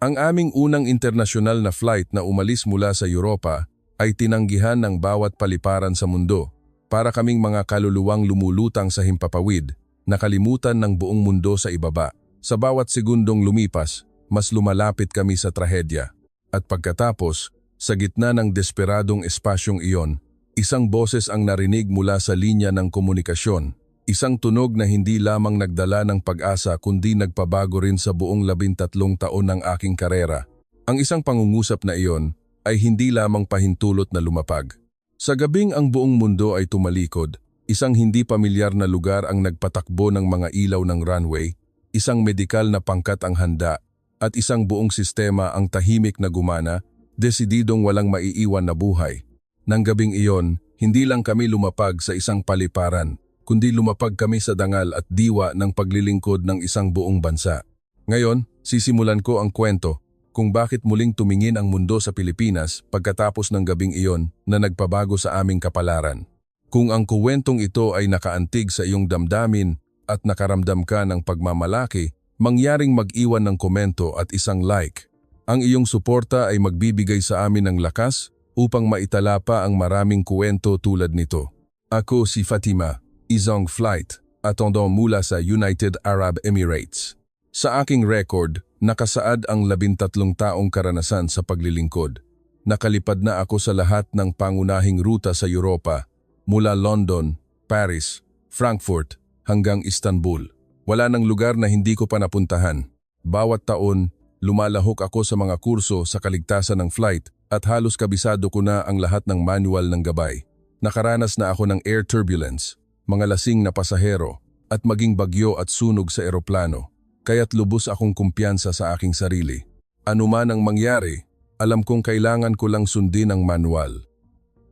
Ang aming unang internasyonal na flight na umalis mula sa Europa ay tinanggihan ng bawat paliparan sa mundo. Para kaming mga kaluluwang lumulutang sa himpapawid, nakalimutan ng buong mundo sa ibaba. Sa bawat segundong lumipas, mas lumalapit kami sa trahedya. At pagkatapos, sa gitna ng desperadong espasyong iyon, isang boses ang narinig mula sa linya ng komunikasyon. Isang tunog na hindi lamang nagdala ng pag-asa kundi nagpabago rin sa buong 13 taon ng aking karera. Ang isang pangungusap na iyon ay hindi lamang pahintulot na lumapag. Sa gabing ang buong mundo ay tumalikod, isang hindi pamilyar na lugar ang nagpatakbo ng mga ilaw ng runway, isang medikal na pangkat ang handa, at isang buong sistema ang tahimik na gumana, desididong walang maiiwan na buhay. Nang gabing iyon, hindi lang kami lumapag sa isang paliparan, kundi lumapag kami sa dangal at diwa ng paglilingkod ng isang buong bansa. Ngayon, sisimulan ko ang kwento kung bakit muling tumingin ang mundo sa Pilipinas pagkatapos ng gabing iyon na nagpabago sa aming kapalaran. Kung ang kuwentong ito ay nakaantig sa iyong damdamin at nakaramdam ka ng pagmamalaki, mangyaring mag-iwan ng komento at isang like. Ang iyong suporta ay magbibigay sa amin ng lakas upang maitala pa ang maraming kuwento tulad nito. Ako si Fatima, isang flight attendant mula sa United Arab Emirates. Sa aking record, nakasaad ang 13 taong karanasan sa paglilingkod. Nakalipad na ako sa lahat ng pangunahing ruta sa Europa, mula London, Paris, Frankfurt hanggang Istanbul. Wala nang lugar na hindi ko pa napuntahan. Bawat taon, lumalahok ako sa mga kurso sa kaligtasan ng flight at halos kabisado ko na ang lahat ng manual ng gabay. Nakaranas na ako ng air turbulence, mga lasing na pasahero, at maging bagyo at sunog sa eroplano, kaya't lubos akong kumpiyansa sa aking sarili. Ano man ang mangyari, alam kong kailangan ko lang sundin ang manual.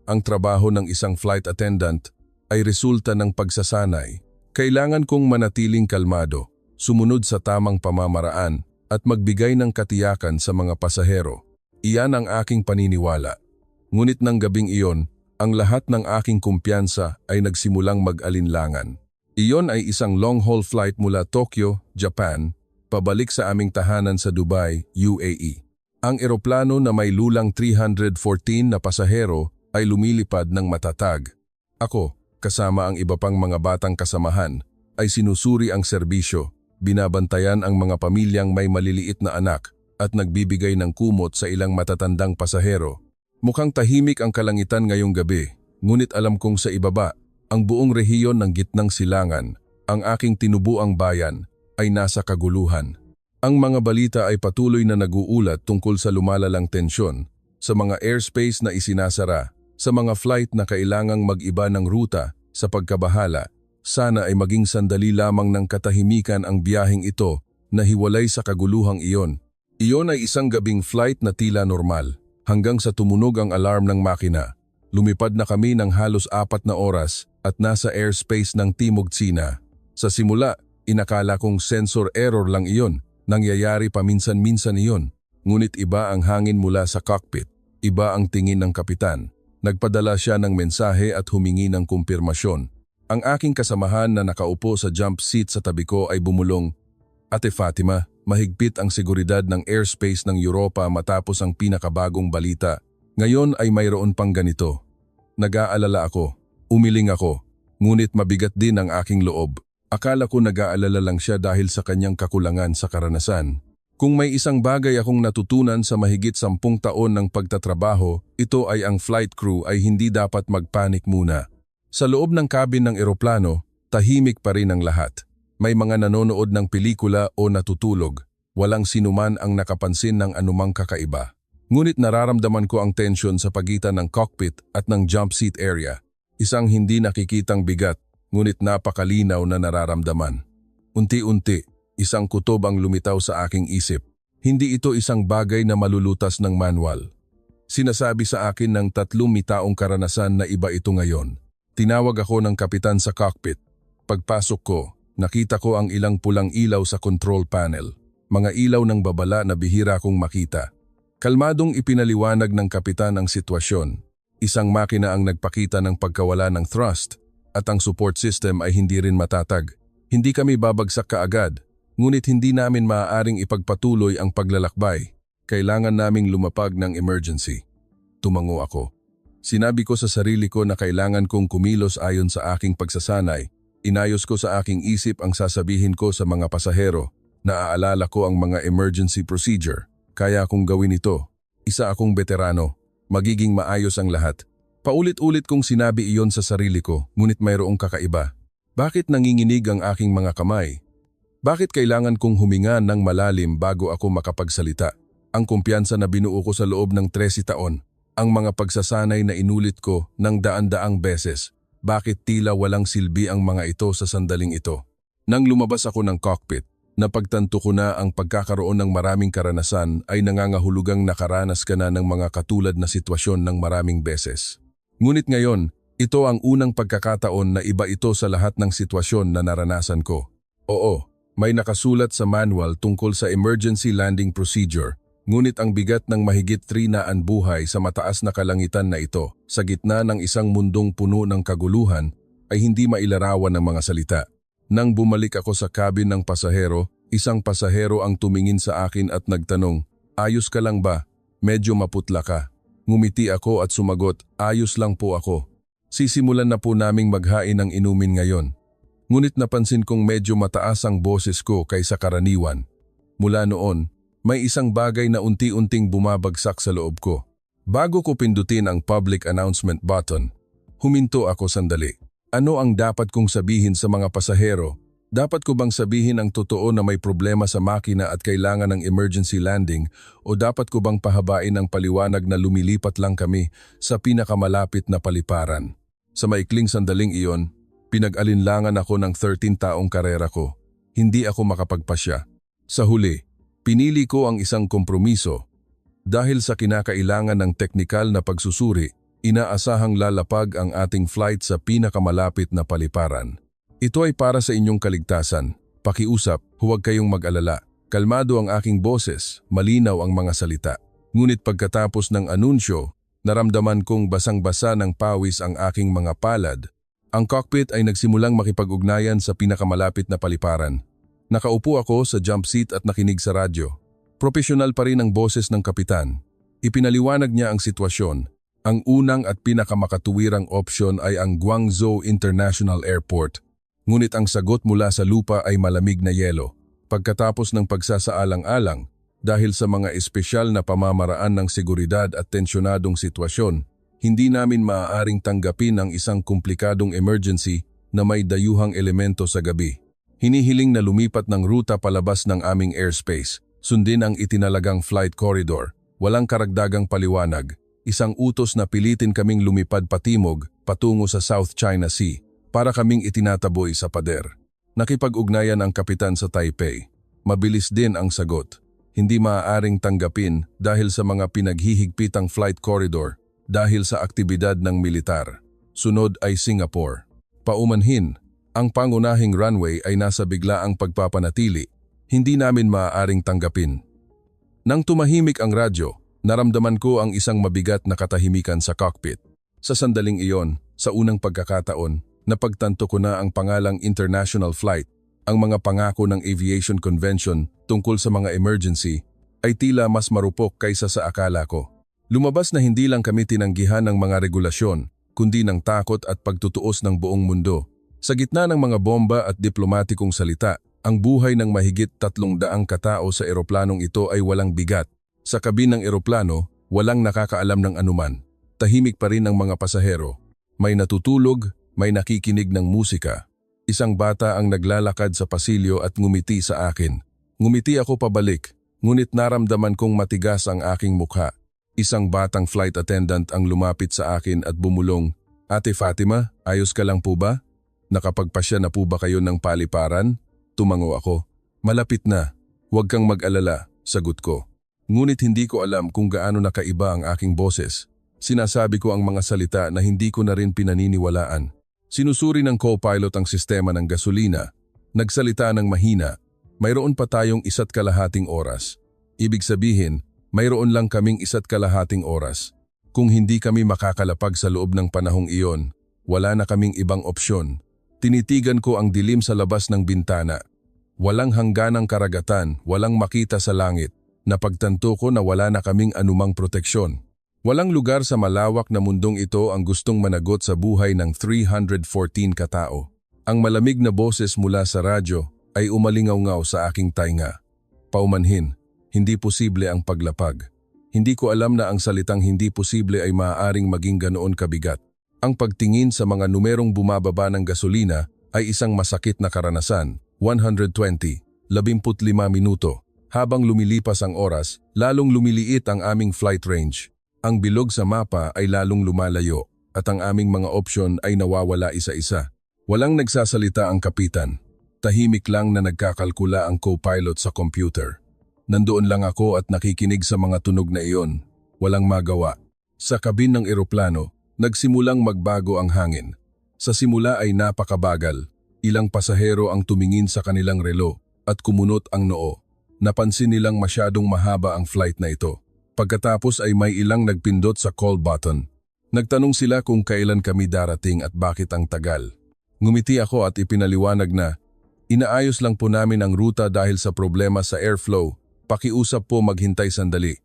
Ang trabaho ng isang flight attendant ay resulta ng pagsasanay. Kailangan kong manatiling kalmado, sumunod sa tamang pamamaraan, at magbigay ng katiyakan sa mga pasahero. Iyan ang aking paniniwala. Ngunit ng gabing iyon, ang lahat ng aking kumpiyansa ay nagsimulang mag-alinlangan. Iyon ay isang long-haul flight mula Tokyo, Japan, pabalik sa aming tahanan sa Dubai, UAE. Ang eroplano na may lulang 314 na pasahero ay lumilipad ng matatag. Ako, kasama ang iba pang mga batang kasamahan, ay sinusuri ang serbisyo, binabantayan ang mga pamilyang may maliliit na anak, at nagbibigay ng kumot sa ilang matatandang pasahero. Mukhang tahimik ang kalangitan ngayong gabi, ngunit alam kong sa ibaba, ang buong rehiyon ng gitnang silangan, ang aking tinubuang bayan, ay nasa kaguluhan. Ang mga balita ay patuloy na nag-uulat tungkol sa lumalalang tensyon, sa mga airspace na isinasara, sa mga flight na kailangang mag-iba ng ruta, sa pagkabahala. Sana ay maging sandali lamang ng katahimikan ang biyaheng ito na hiwalay sa kaguluhang iyon. Iyon ay isang gabing flight na tila normal. Hanggang sa tumunog ang alarm ng makina, lumipad na kami ng halos 4 na oras at nasa airspace ng Timog Tsina. Sa simula, inakala kong sensor error lang iyon, nangyayari paminsan-minsan iyon. Ngunit iba ang hangin mula sa cockpit, iba ang tingin ng kapitan. Nagpadala siya ng mensahe at humingi ng kumpirmasyon. Ang aking kasamahan na nakaupo sa jump seat sa tabi ko ay bumulong, "Ate Fatima, mahigpit ang seguridad ng airspace ng Europa matapos ang pinakabagong balita. Ngayon ay mayroon pang ganito." Nag-aalala ako, umiling ako, ngunit mabigat din ang aking loob. Akala ko nag-aalala lang siya dahil sa kanyang kakulangan sa karanasan. Kung may isang bagay akong natutunan sa mahigit 10 taon ng pagtatrabaho, ito ay ang flight crew ay hindi dapat magpanik muna. Sa loob ng cabin ng eroplano, tahimik pa rin ang lahat. May mga nanonood ng pelikula o natutulog. Walang sinuman ang nakapansin ng anumang kakaiba. Ngunit nararamdaman ko ang tensyon sa pagitan ng cockpit at ng jump seat area. Isang hindi nakikitang bigat, ngunit napakalinaw na nararamdaman. Unti-unti, isang kutob ang lumitaw sa aking isip. Hindi ito isang bagay na malulutas ng manual. Sinasabi sa akin ng 3 taong karanasan na iba ito ngayon. Tinawag ako ng kapitan sa cockpit. Pagpasok ko, nakita ko ang ilang pulang ilaw sa control panel. Mga ilaw ng babala na bihira kong makita. Kalmadong ipinaliwanag ng kapitan ang sitwasyon. Isang makina ang nagpakita ng pagkawala ng thrust at ang support system ay hindi rin matatag. Hindi kami babagsak kaagad, ngunit hindi namin maaaring ipagpatuloy ang paglalakbay. Kailangan naming lumapag ng emergency. Tumango ako. Sinabi ko sa sarili ko na kailangan kong kumilos ayon sa aking pagsasanay. Inayos ko sa aking isip ang sasabihin ko sa mga pasahero. Naaalala ko ang mga emergency procedure. Kaya kong gawin ito. Isa akong veterano. Magiging maayos ang lahat. Paulit-ulit kong sinabi iyon sa sarili ko, ngunit mayroong kakaiba. Bakit nanginginig ang aking mga kamay? Bakit kailangan kong huminga ng malalim bago ako makapagsalita? Ang kumpiyansa na binuo ko sa loob ng 13 taon. Ang mga pagsasanay na inulit ko ng daan-daang beses. Bakit tila walang silbi ang mga ito sa sandaling ito? Nang lumabas ako ng cockpit, napagtanto ko na ang pagkakaroon ng maraming karanasan ay nangangahulugang nakaranas ka na ng mga katulad na sitwasyon ng maraming beses. Ngunit ngayon, ito ang unang pagkakataon na iba ito sa lahat ng sitwasyon na naranasan ko. Oo, may nakasulat sa manual tungkol sa emergency landing procedure, ngunit ang bigat ng mahigit 3 na buhay sa mataas na kalangitan na ito, sa gitna ng isang mundong puno ng kaguluhan, ay hindi mailarawan ng mga salita. Nang bumalik ako sa cabin ng pasahero, isang pasahero ang tumingin sa akin at nagtanong, "Ayos ka lang ba? Medyo maputla ka." Ngumiti ako at sumagot, "Ayos lang po ako. Sisimulan na po naming maghain ng inumin ngayon." Ngunit napansin kong medyo mataas ang boses ko kaysa karaniwan. Mula noon, may isang bagay na unti-unting bumabagsak sa loob ko. Bago ko pindutin ang public announcement button, huminto ako sandali. Ano ang dapat kong sabihin sa mga pasahero? Dapat ko bang sabihin ang totoo na may problema sa makina at kailangan ng emergency landing o dapat ko bang pahabain ang paliwanag na lumilipat lang kami sa pinakamalapit na paliparan? Sa maikling sandaling iyon, pinag-alinlangan ako ng 13 taong karera ko. Hindi ako makapagpasya. Sa huli, pinili ko ang isang kompromiso. Dahil sa kinakailangan ng teknikal na pagsusuri, inaasahang lalapag ang ating flight sa pinakamalapit na paliparan. Ito ay para sa inyong kaligtasan. Pakiusap, huwag kayong mag-alala. Kalmado ang aking boses, malinaw ang mga salita. Ngunit pagkatapos ng anunsyo, naramdaman kong basang-basa ng pawis ang aking mga palad. Ang cockpit ay nagsimulang makipag-ugnayan sa pinakamalapit na paliparan. Nakaupo ako sa jump seat at nakinig sa radyo. Profesional pa rin ang boses ng kapitan. Ipinaliwanag niya ang sitwasyon. Ang unang at pinakamakatuwirang opsyon ay ang Guangzhou International Airport. Ngunit ang sagot mula sa lupa ay malamig na yelo. Pagkatapos ng pagsasaalang-alang, dahil sa mga espesyal na pamamaraan ng seguridad at tensyonadong sitwasyon, hindi namin maaaring tanggapin ang isang komplikadong emergency na may dayuhang elemento sa gabi. Hinihiling na lumipat ng ruta palabas ng aming airspace, sundin ang itinalagang flight corridor, walang karagdagang paliwanag. Isang utos na pilitin kaming lumipad patimog patungo sa South China Sea para kaming itinataboy sa pader. Nakipag-ugnayan ang kapitan sa Taipei. Mabilis din ang sagot. Hindi maaaring tanggapin dahil sa mga pinaghihigpitang flight corridor dahil sa aktibidad ng militar. Sunod ay Singapore. Paumanhin, ang pangunahing runway ay nasa biglaang pagpapanatili. Hindi namin maaaring tanggapin. Nang tumahimik ang radyo, naramdaman ko ang isang mabigat na katahimikan sa cockpit. Sa sandaling iyon, sa unang pagkakataon, napagtanto ko na ang pangalang international flight, ang mga pangako ng aviation convention tungkol sa mga emergency, ay tila mas marupok kaysa sa akala ko. Lumabas na hindi lang kami tinanggihan ng mga regulasyon, kundi ng takot at pagtutuos ng buong mundo. Sa gitna ng mga bomba at diplomatikong salita, ang buhay ng mahigit 300 katao sa eroplanong ito ay walang bigat. Sa kabin ng eroplano, walang nakakaalam ng anuman. Tahimik pa rin ang mga pasahero. May natutulog, may nakikinig ng musika. Isang bata ang naglalakad sa pasilyo at ngumiti sa akin. Ngumiti ako pabalik, ngunit naramdaman kong matigas ang aking mukha. Isang batang flight attendant ang lumapit sa akin at bumulong, "Ate Fatima, ayos ka lang po ba? Nakapagpasya na po ba kayo ng paliparan?" Tumango ako. "Malapit na. Huwag kang mag-alala," sagot ko. Ngunit hindi ko alam kung gaano nakaiba ang aking boses. Sinasabi ko ang mga salita na hindi ko na rin pinaniniwalaan. Sinusuri ng co-pilot ang sistema ng gasolina. Nagsalita ng mahina. Mayroon pa tayong 1.5 oras. Ibig sabihin, mayroon lang kaming 1.5 oras. Kung hindi kami makakalapag sa loob ng panahong iyon, wala na kaming ibang opsyon. Tinitigan ko ang dilim sa labas ng bintana. Walang hangganang karagatan, walang makita sa langit. Napagtanto ko na wala na kaming anumang proteksyon. Walang lugar sa malawak na mundong ito ang gustong managot sa buhay ng 314 katao. Ang malamig na boses mula sa radyo ay umalingaw-ngaw sa aking tainga. Paumanhin, hindi posible ang paglapag. Hindi ko alam na ang salitang hindi posible ay maaaring maging ganoon kabigat. Ang pagtingin sa mga numerong bumababa ng gasolina ay isang masakit na karanasan. 120, 15 minuto. Habang lumilipas ang oras, lalong lumiliit ang aming flight range. Ang bilog sa mapa ay lalong lumalayo at ang aming mga opsyon ay nawawala isa-isa. Walang nagsasalita ang kapitan. Tahimik lang na nagkakalkula ang co-pilot sa computer. Nandoon lang ako at nakikinig sa mga tunog na iyon. Walang magawa. Sa kabin ng eroplano, nagsimulang magbago ang hangin. Sa simula ay napakabagal. Ilang pasahero ang tumingin sa kanilang relo at kumunot ang noo. Napansin nilang masyadong mahaba ang flight na ito. Pagkatapos ay may ilang nagpindot sa call button. Nagtanong sila kung kailan kami darating at bakit ang tagal. Ngumiti ako at ipinaliwanag na, inaayos lang po namin ang ruta dahil sa problema sa airflow. Pakiusap po maghintay sandali.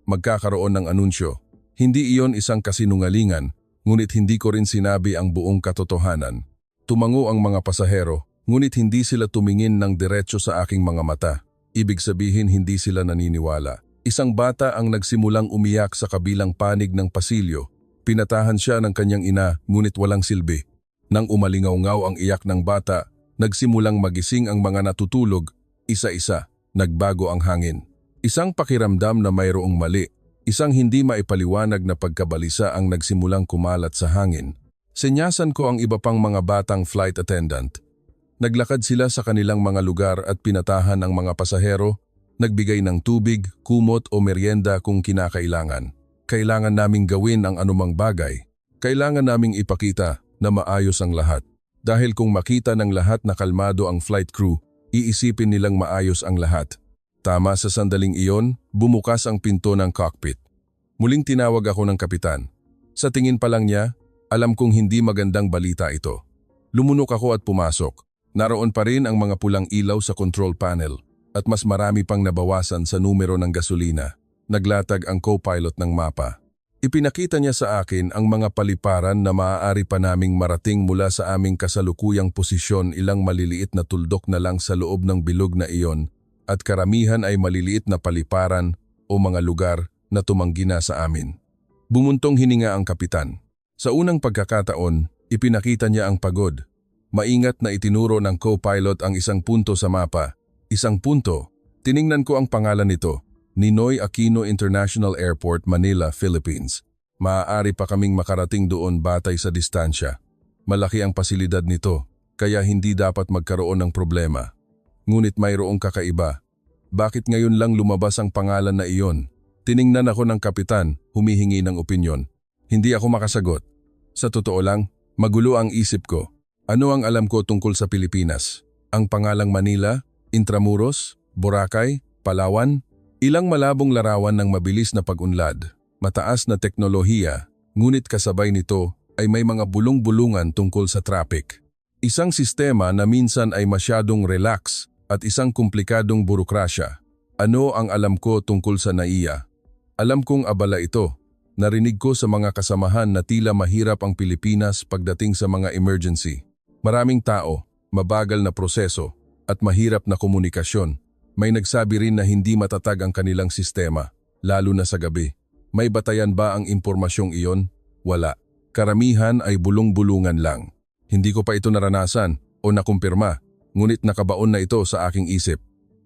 Magkakaroon ng anunsyo. Hindi iyon isang kasinungalingan, ngunit hindi ko rin sinabi ang buong katotohanan. Tumango ang mga pasahero, ngunit hindi sila tumingin ng diretso sa aking mga mata. Ibig sabihin hindi sila naniniwala. Isang bata ang nagsimulang umiyak sa kabilang panig ng pasilyo. Pinatahan siya ng kanyang ina, ngunit walang silbi. Nang umalingaw-ngaw ang iyak ng bata, nagsimulang magising ang mga natutulog, isa-isa, nagbago ang hangin. Isang pakiramdam na mayroong mali, isang hindi maipaliwanag na pagkabalisa ang nagsimulang kumalat sa hangin. Senyasan ko ang iba pang mga batang flight attendant. Naglakad sila sa kanilang mga lugar at pinatahan ang mga pasahero. Nagbigay ng tubig, kumot o merienda kung kinakailangan. Kailangan naming gawin ang anumang bagay. Kailangan naming ipakita na maayos ang lahat. Dahil kung makita ng lahat na kalmado ang flight crew, iisipin nilang maayos ang lahat. Tama sa sandaling iyon, bumukas ang pinto ng cockpit. Muling tinawag ako ng kapitan. Sa tingin pa lang niya, alam kong hindi magandang balita ito. Lumunok ako at pumasok. Naroon pa rin ang mga pulang ilaw sa control panel. At mas marami pang nabawasan sa numero ng gasolina. Naglatag ang co-pilot ng mapa. Ipinakita niya sa akin ang mga paliparan na maaari pa naming marating mula sa aming kasalukuyang posisyon, ilang maliliit na tuldok na lang sa loob ng bilog na iyon at karamihan ay maliliit na paliparan o mga lugar na tumanggi na sa amin. Bumuntong hininga ang kapitan. Sa unang pagkakataon, ipinakita niya ang pagod. Maingat na itinuro ng co-pilot ang isang punto sa mapa. Isang punto, tiningnan ko ang pangalan nito, Ninoy Aquino International Airport, Manila, Philippines. Maaari pa kaming makarating doon batay sa distansya. Malaki ang pasilidad nito, kaya hindi dapat magkaroon ng problema. Ngunit mayroong kakaiba. Bakit ngayon lang lumabas ang pangalan na iyon? Tiningnan ako ng kapitan, humihingi ng opinyon. Hindi ako makasagot. Sa totoo lang, magulo ang isip ko. Ano ang alam ko tungkol sa Pilipinas? Ang pangalang Manila? Intramuros, Boracay, Palawan, ilang malabong larawan ng mabilis na pag-unlad, mataas na teknolohiya, ngunit kasabay nito ay may mga bulong-bulungan tungkol sa traffic. Isang sistema na minsan ay masyadong relax at isang komplikadong burokrasya. Ano ang alam ko tungkol sa NAIA? Alam kong abala ito. Narinig ko sa mga kasamahan na tila mahirap ang Pilipinas pagdating sa mga emergency. Maraming tao, mabagal na proseso, at mahirap na komunikasyon. May nagsabi rin na hindi matatag ang kanilang sistema, lalo na sa gabi. May batayan ba ang impormasyong iyon? Wala. Karamihan ay bulong-bulungan lang. Hindi ko pa ito naranasan o nakumpirma, ngunit nakabaon na ito sa aking isip.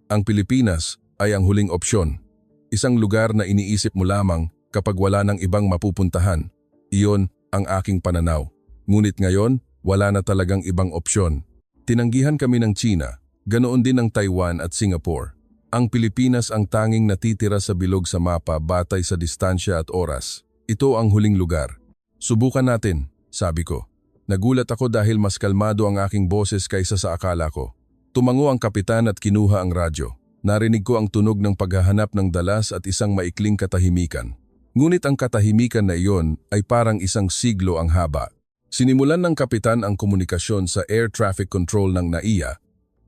Ang Pilipinas ay ang huling opsyon. Isang lugar na iniisip mo lamang kapag wala ng ibang mapupuntahan. Iyon ang aking pananaw. Ngunit ngayon, wala na talagang ibang opsyon. Tinanggihan kami ng China. Ganoon din ang Taiwan at Singapore. Ang Pilipinas ang tanging natitira sa bilog sa mapa batay sa distansya at oras. Ito ang huling lugar. Subukan natin, sabi ko. Nagulat ako dahil mas kalmado ang aking boses kaysa sa akala ko. Tumango ang kapitan at kinuha ang radyo. Narinig ko ang tunog ng paghahanap ng dalas at isang maikling katahimikan. Ngunit ang katahimikan na iyon ay parang isang siglo ang haba. Sinimulan ng kapitan ang komunikasyon sa air traffic control ng NAIA.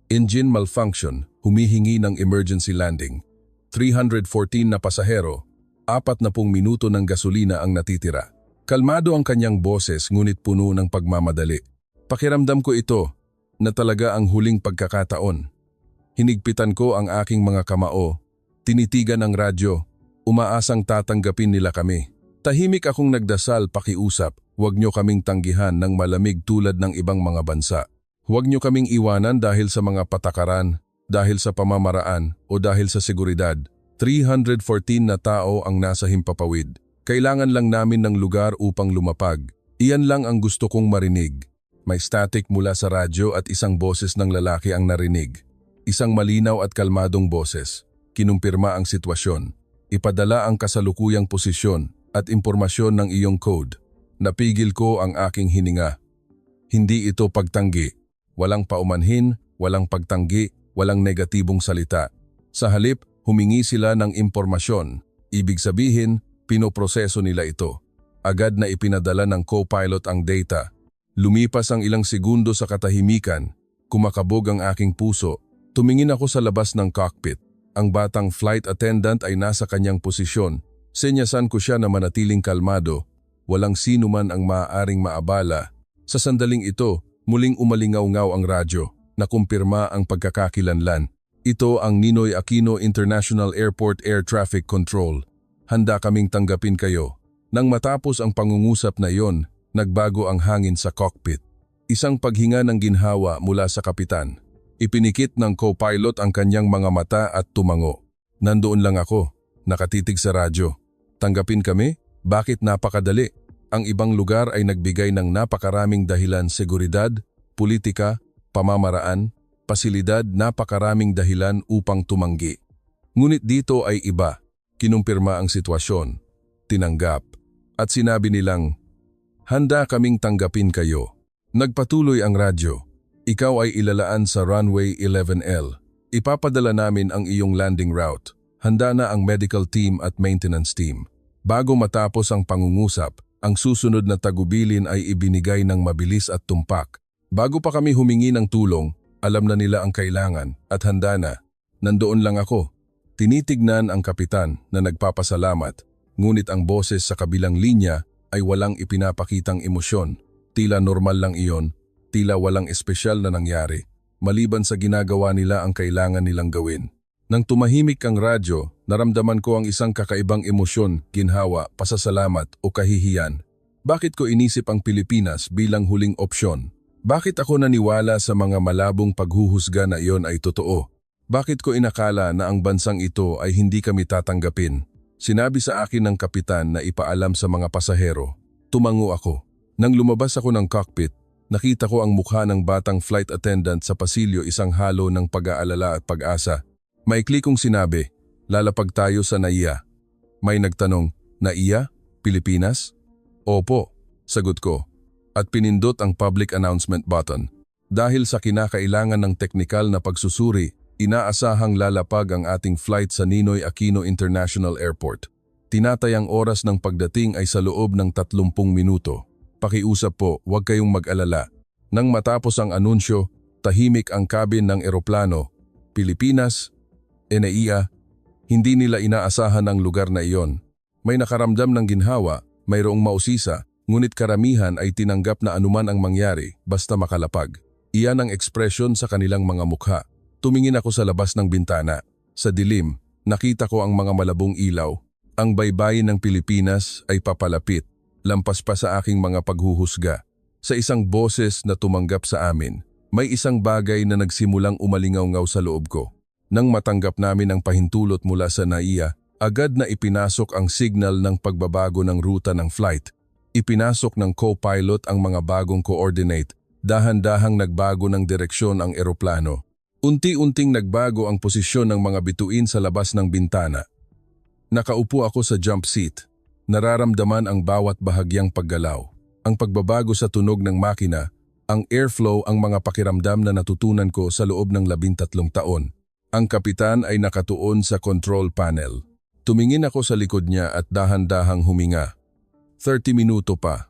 Engine malfunction, humihingi ng emergency landing. 314 na pasahero, 40 minuto ng gasolina ang natitira. Kalmado ang kanyang boses ngunit puno ng pagmamadali. Pakiramdam ko ito na talaga ang huling pagkakataon. Hinigpitan ko ang aking mga kamao, tinitigan ang radyo, umaasang tatanggapin nila kami. Tahimik akong nagdasal pakiusap, huwag niyo kaming tanggihan ng malamig tulad ng ibang mga bansa. Huwag niyo kaming iwanan dahil sa mga patakaran, dahil sa pamamaraan o dahil sa seguridad. 314 na tao ang nasa himpapawid. Kailangan lang namin ng lugar upang lumapag. Iyan lang ang gusto kong marinig. May static mula sa radyo at isang boses ng lalaki ang narinig. Isang malinaw at kalmadong boses. Kinumpirma ang sitwasyon. Ipadala ang kasalukuyang posisyon at impormasyon ng iyong code. Napigil ko ang aking hininga. Hindi ito pagtanggi. Walang paumanhin, walang pagtanggi, walang negatibong salita. Sa halip, humingi sila ng impormasyon. Ibig sabihin, pinoproseso nila ito. Agad na ipinadala ng co-pilot ang data. Lumipas ang ilang segundo sa katahimikan. Kumakabog ang aking puso. Tumingin ako sa labas ng cockpit. Ang batang flight attendant ay nasa kanyang posisyon. Senyasan ko siya na manatiling kalmado. Walang sino man ang maaaring maabala. Sa sandaling ito, muling umalingaw-ngaw ang radyo. Nakumpirma ang pagkakakilanlan. Ito ang Ninoy Aquino International Airport Air Traffic Control. Handa kaming tanggapin kayo. Nang matapos ang pangungusap na iyon, nagbago ang hangin sa cockpit. Isang paghinga ng ginhawa mula sa kapitan. Ipinikit ng co-pilot ang kanyang mga mata at tumango. Nandoon lang ako, nakatitig sa radyo. Tanggapin kami? Bakit napakadali? Ang ibang lugar ay nagbigay ng napakaraming dahilan: seguridad, politika, pamamaraan, pasilidad, napakaraming dahilan upang tumanggi. Ngunit dito ay iba. Kinumpirma ang sitwasyon, tinanggap, at sinabi nilang, handa kaming tanggapin kayo. Nagpatuloy ang radyo. Ikaw ay ilalaan sa runway 11L. Ipapadala namin ang iyong landing route. Handa na ang medical team at maintenance team. Bago matapos ang pangungusap, ang susunod na tagubilin ay ibinigay ng mabilis at tumpak. Bago pa kami humingi ng tulong, alam na nila ang kailangan at handa na. Nandoon lang ako. Tinitignan ang kapitan na nagpapasalamat, ngunit ang boses sa kabilang linya ay walang ipinapakitang emosyon. Tila normal lang iyon, tila walang espesyal na nangyari, maliban sa ginagawa nila ang kailangan nilang gawin. Nang tumahimik ang radyo, naramdaman ko ang isang kakaibang emosyon, ginhawa, pasasalamat o kahihiyan. Bakit ko inisip ang Pilipinas bilang huling opsyon? Bakit ako naniwala sa mga malabong paghuhusga na iyon ay totoo? Bakit ko inakala na ang bansang ito ay hindi kami tatanggapin? Sinabi sa akin ng kapitan na ipaalam sa mga pasahero. Tumango ako. Nang lumabas ako ng cockpit, nakita ko ang mukha ng batang flight attendant sa pasilyo, isang halo ng pag-aalala at pag-asa. Maikli kong sinabi, lalapag tayo sa NAIA. May nagtanong, NAIA? Pilipinas? Opo, sagot ko. At pinindot ang public announcement button. Dahil sa kinakailangan ng teknikal na pagsusuri, inaasahang lalapag ang ating flight sa Ninoy Aquino International Airport. Tinatayang oras ng pagdating ay sa loob ng 30 minuto. Pakiusap po, huwag kayong mag-alala. Nang matapos ang anunsyo, tahimik ang cabin ng eroplano. Pilipinas, NAIA, hindi nila inaasahan ang lugar na iyon. May nakaramdam ng ginhawa, mayroong mausisa, ngunit karamihan ay tinanggap na anuman ang mangyari basta makalapag. Iyan ang ekspresyon sa kanilang mga mukha. Tumingin ako sa labas ng bintana. Sa dilim, nakita ko ang mga malabong ilaw. Ang baybayin ng Pilipinas ay papalapit, lampas pa sa aking mga paghuhusga. Sa isang boses na tumanggap sa amin, may isang bagay na nagsimulang umalingaw-ngaw sa loob ko. Nang matanggap namin ang pahintulot mula sa NAIA, agad na ipinasok ang signal ng pagbabago ng ruta ng flight. Ipinasok ng co-pilot ang mga bagong coordinate. Dahan-dahang nagbago ng direksyon ang eroplano. Unti-unting nagbago ang posisyon ng mga bituin sa labas ng bintana. Nakaupo ako sa jump seat. Nararamdaman ang bawat bahagyang paggalaw. Ang pagbabago sa tunog ng makina, ang airflow, ang mga pakiramdam na natutunan ko sa loob ng 13 taon. Ang kapitan ay nakatuon sa control panel. Tumingin ako sa likod niya at dahan-dahang huminga. 30 minuto pa.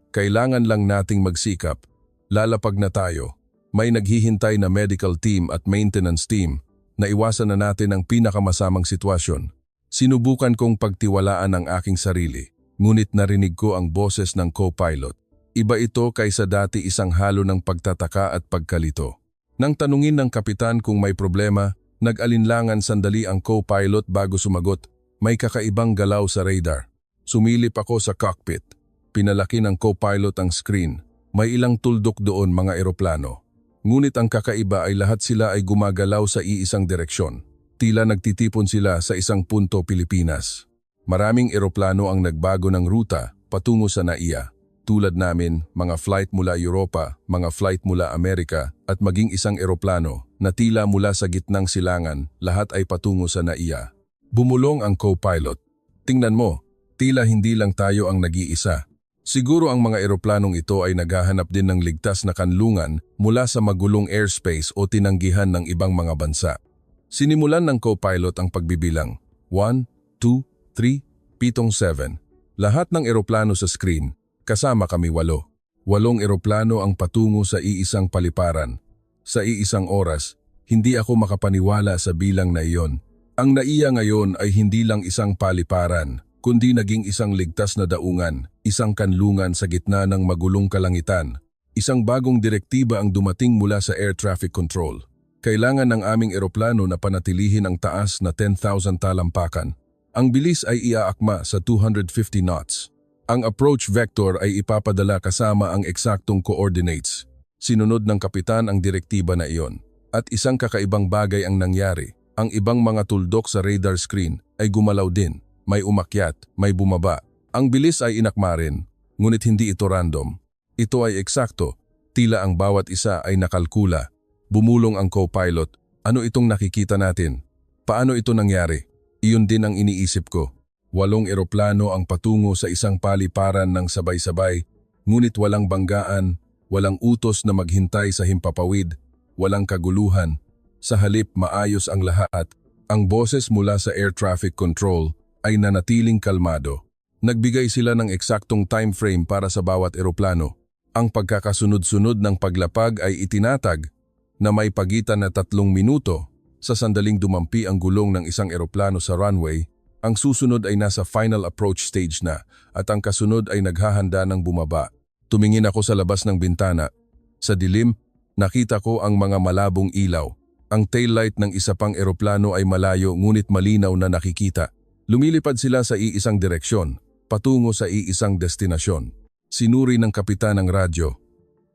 Kailangan lang nating magsikap. Lalapag na tayo. May naghihintay na medical team at maintenance team. naiwasan na natin ang pinakamasamang sitwasyon. Sinubukan kong pagtiwalaan ang aking sarili, ngunit narinig ko ang boses ng co-pilot. Iba ito kaysa dati, isang halo ng pagtataka at pagkalito. Nang tanungin ng kapitan kung may problema, nag-alinlangan sandali ang co-pilot bago sumagot. May kakaibang galaw sa radar. Sumilip ako sa cockpit. Pinalaki ng co-pilot ang screen. May ilang tuldok doon, mga eroplano. Ngunit ang kakaiba ay lahat sila ay gumagalaw sa iisang direksyon. Tila nagtitipon sila sa isang punto, Pilipinas. Maraming eroplano ang nagbago ng ruta patungo sa NAIA. Tulad namin, mga flight mula Europa, mga flight mula Amerika, at maging isang eroplano na tila mula sa gitnang silangan, lahat ay patungo sa NAIA. Bumulong ang co-pilot. Tingnan mo, tila hindi lang tayo ang nag-iisa. Siguro ang mga eroplanong ito ay naghahanap din ng ligtas na kanlungan mula sa magulong airspace o tinanggihan ng ibang mga bansa. Sinimulan ng co-pilot ang pagbibilang. 1, 2, 3, 7. Lahat ng eroplano sa screen. Kasama kami 8. 8 eroplano ang patungo sa iisang paliparan. Sa iisang oras, hindi ako makapaniwala sa bilang na iyon. Ang NAIA ngayon ay hindi lang isang paliparan, kundi naging isang ligtas na daungan, isang kanlungan sa gitna ng magulong kalangitan. Isang bagong direktiba ang dumating mula sa Air Traffic Control. Kailangan ng aming eroplano na panatilihin ang taas na 10,000 talampakan. Ang bilis ay iaakma sa 250 knots. Ang approach vector ay ipapadala kasama ang eksaktong coordinates. Sinunod ng kapitan ang direktiba na iyon. At isang kakaibang bagay ang nangyari. Ang ibang mga tuldok sa radar screen ay gumalaw din. May umakyat, may bumaba. Ang bilis ay inakma rin, ngunit hindi ito random. Ito ay eksakto. Tila ang bawat isa ay nakalkula. Bumulong ang co-pilot. Ano itong nakikita natin? Paano ito nangyari? Iyon din ang iniisip ko. 8 eroplano ang patungo sa isang paliparan ng sabay-sabay, ngunit walang banggaan, walang utos na maghintay sa himpapawid, walang kaguluhan. Sa halip, maayos ang lahat. Ang boses mula sa Air Traffic Control ay nanatiling kalmado. Nagbigay sila ng eksaktong time frame para sa bawat eroplano. Ang pagkakasunod-sunod ng paglapag ay itinatag na may pagitan na 3 minuto sa sandaling dumampi ang gulong ng isang eroplano sa runway. Ang susunod ay nasa final approach stage na at ang kasunod ay naghahanda ng bumaba. Tumingin ako sa labas ng bintana. Sa dilim, nakita ko ang mga malabong ilaw. Ang taillight ng isa pang eroplano ay malayo ngunit malinaw na nakikita. Lumilipad sila sa iisang direksyon, patungo sa iisang destinasyon. Sinuri ng kapitan ang radyo.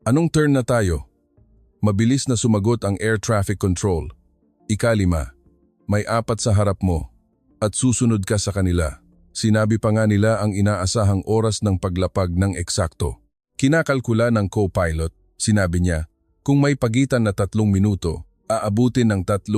Anong turn na tayo? Mabilis na sumagot ang Air Traffic Control. Ika-5, may 4 sa harap mo. At susunod ka sa kanila. Sinabi pa nga nila ang inaasahang oras ng paglapag ng eksakto. Kinakalkula ng co-pilot, sinabi niya, kung may pagitan na 3 minuto, aabutin ng 33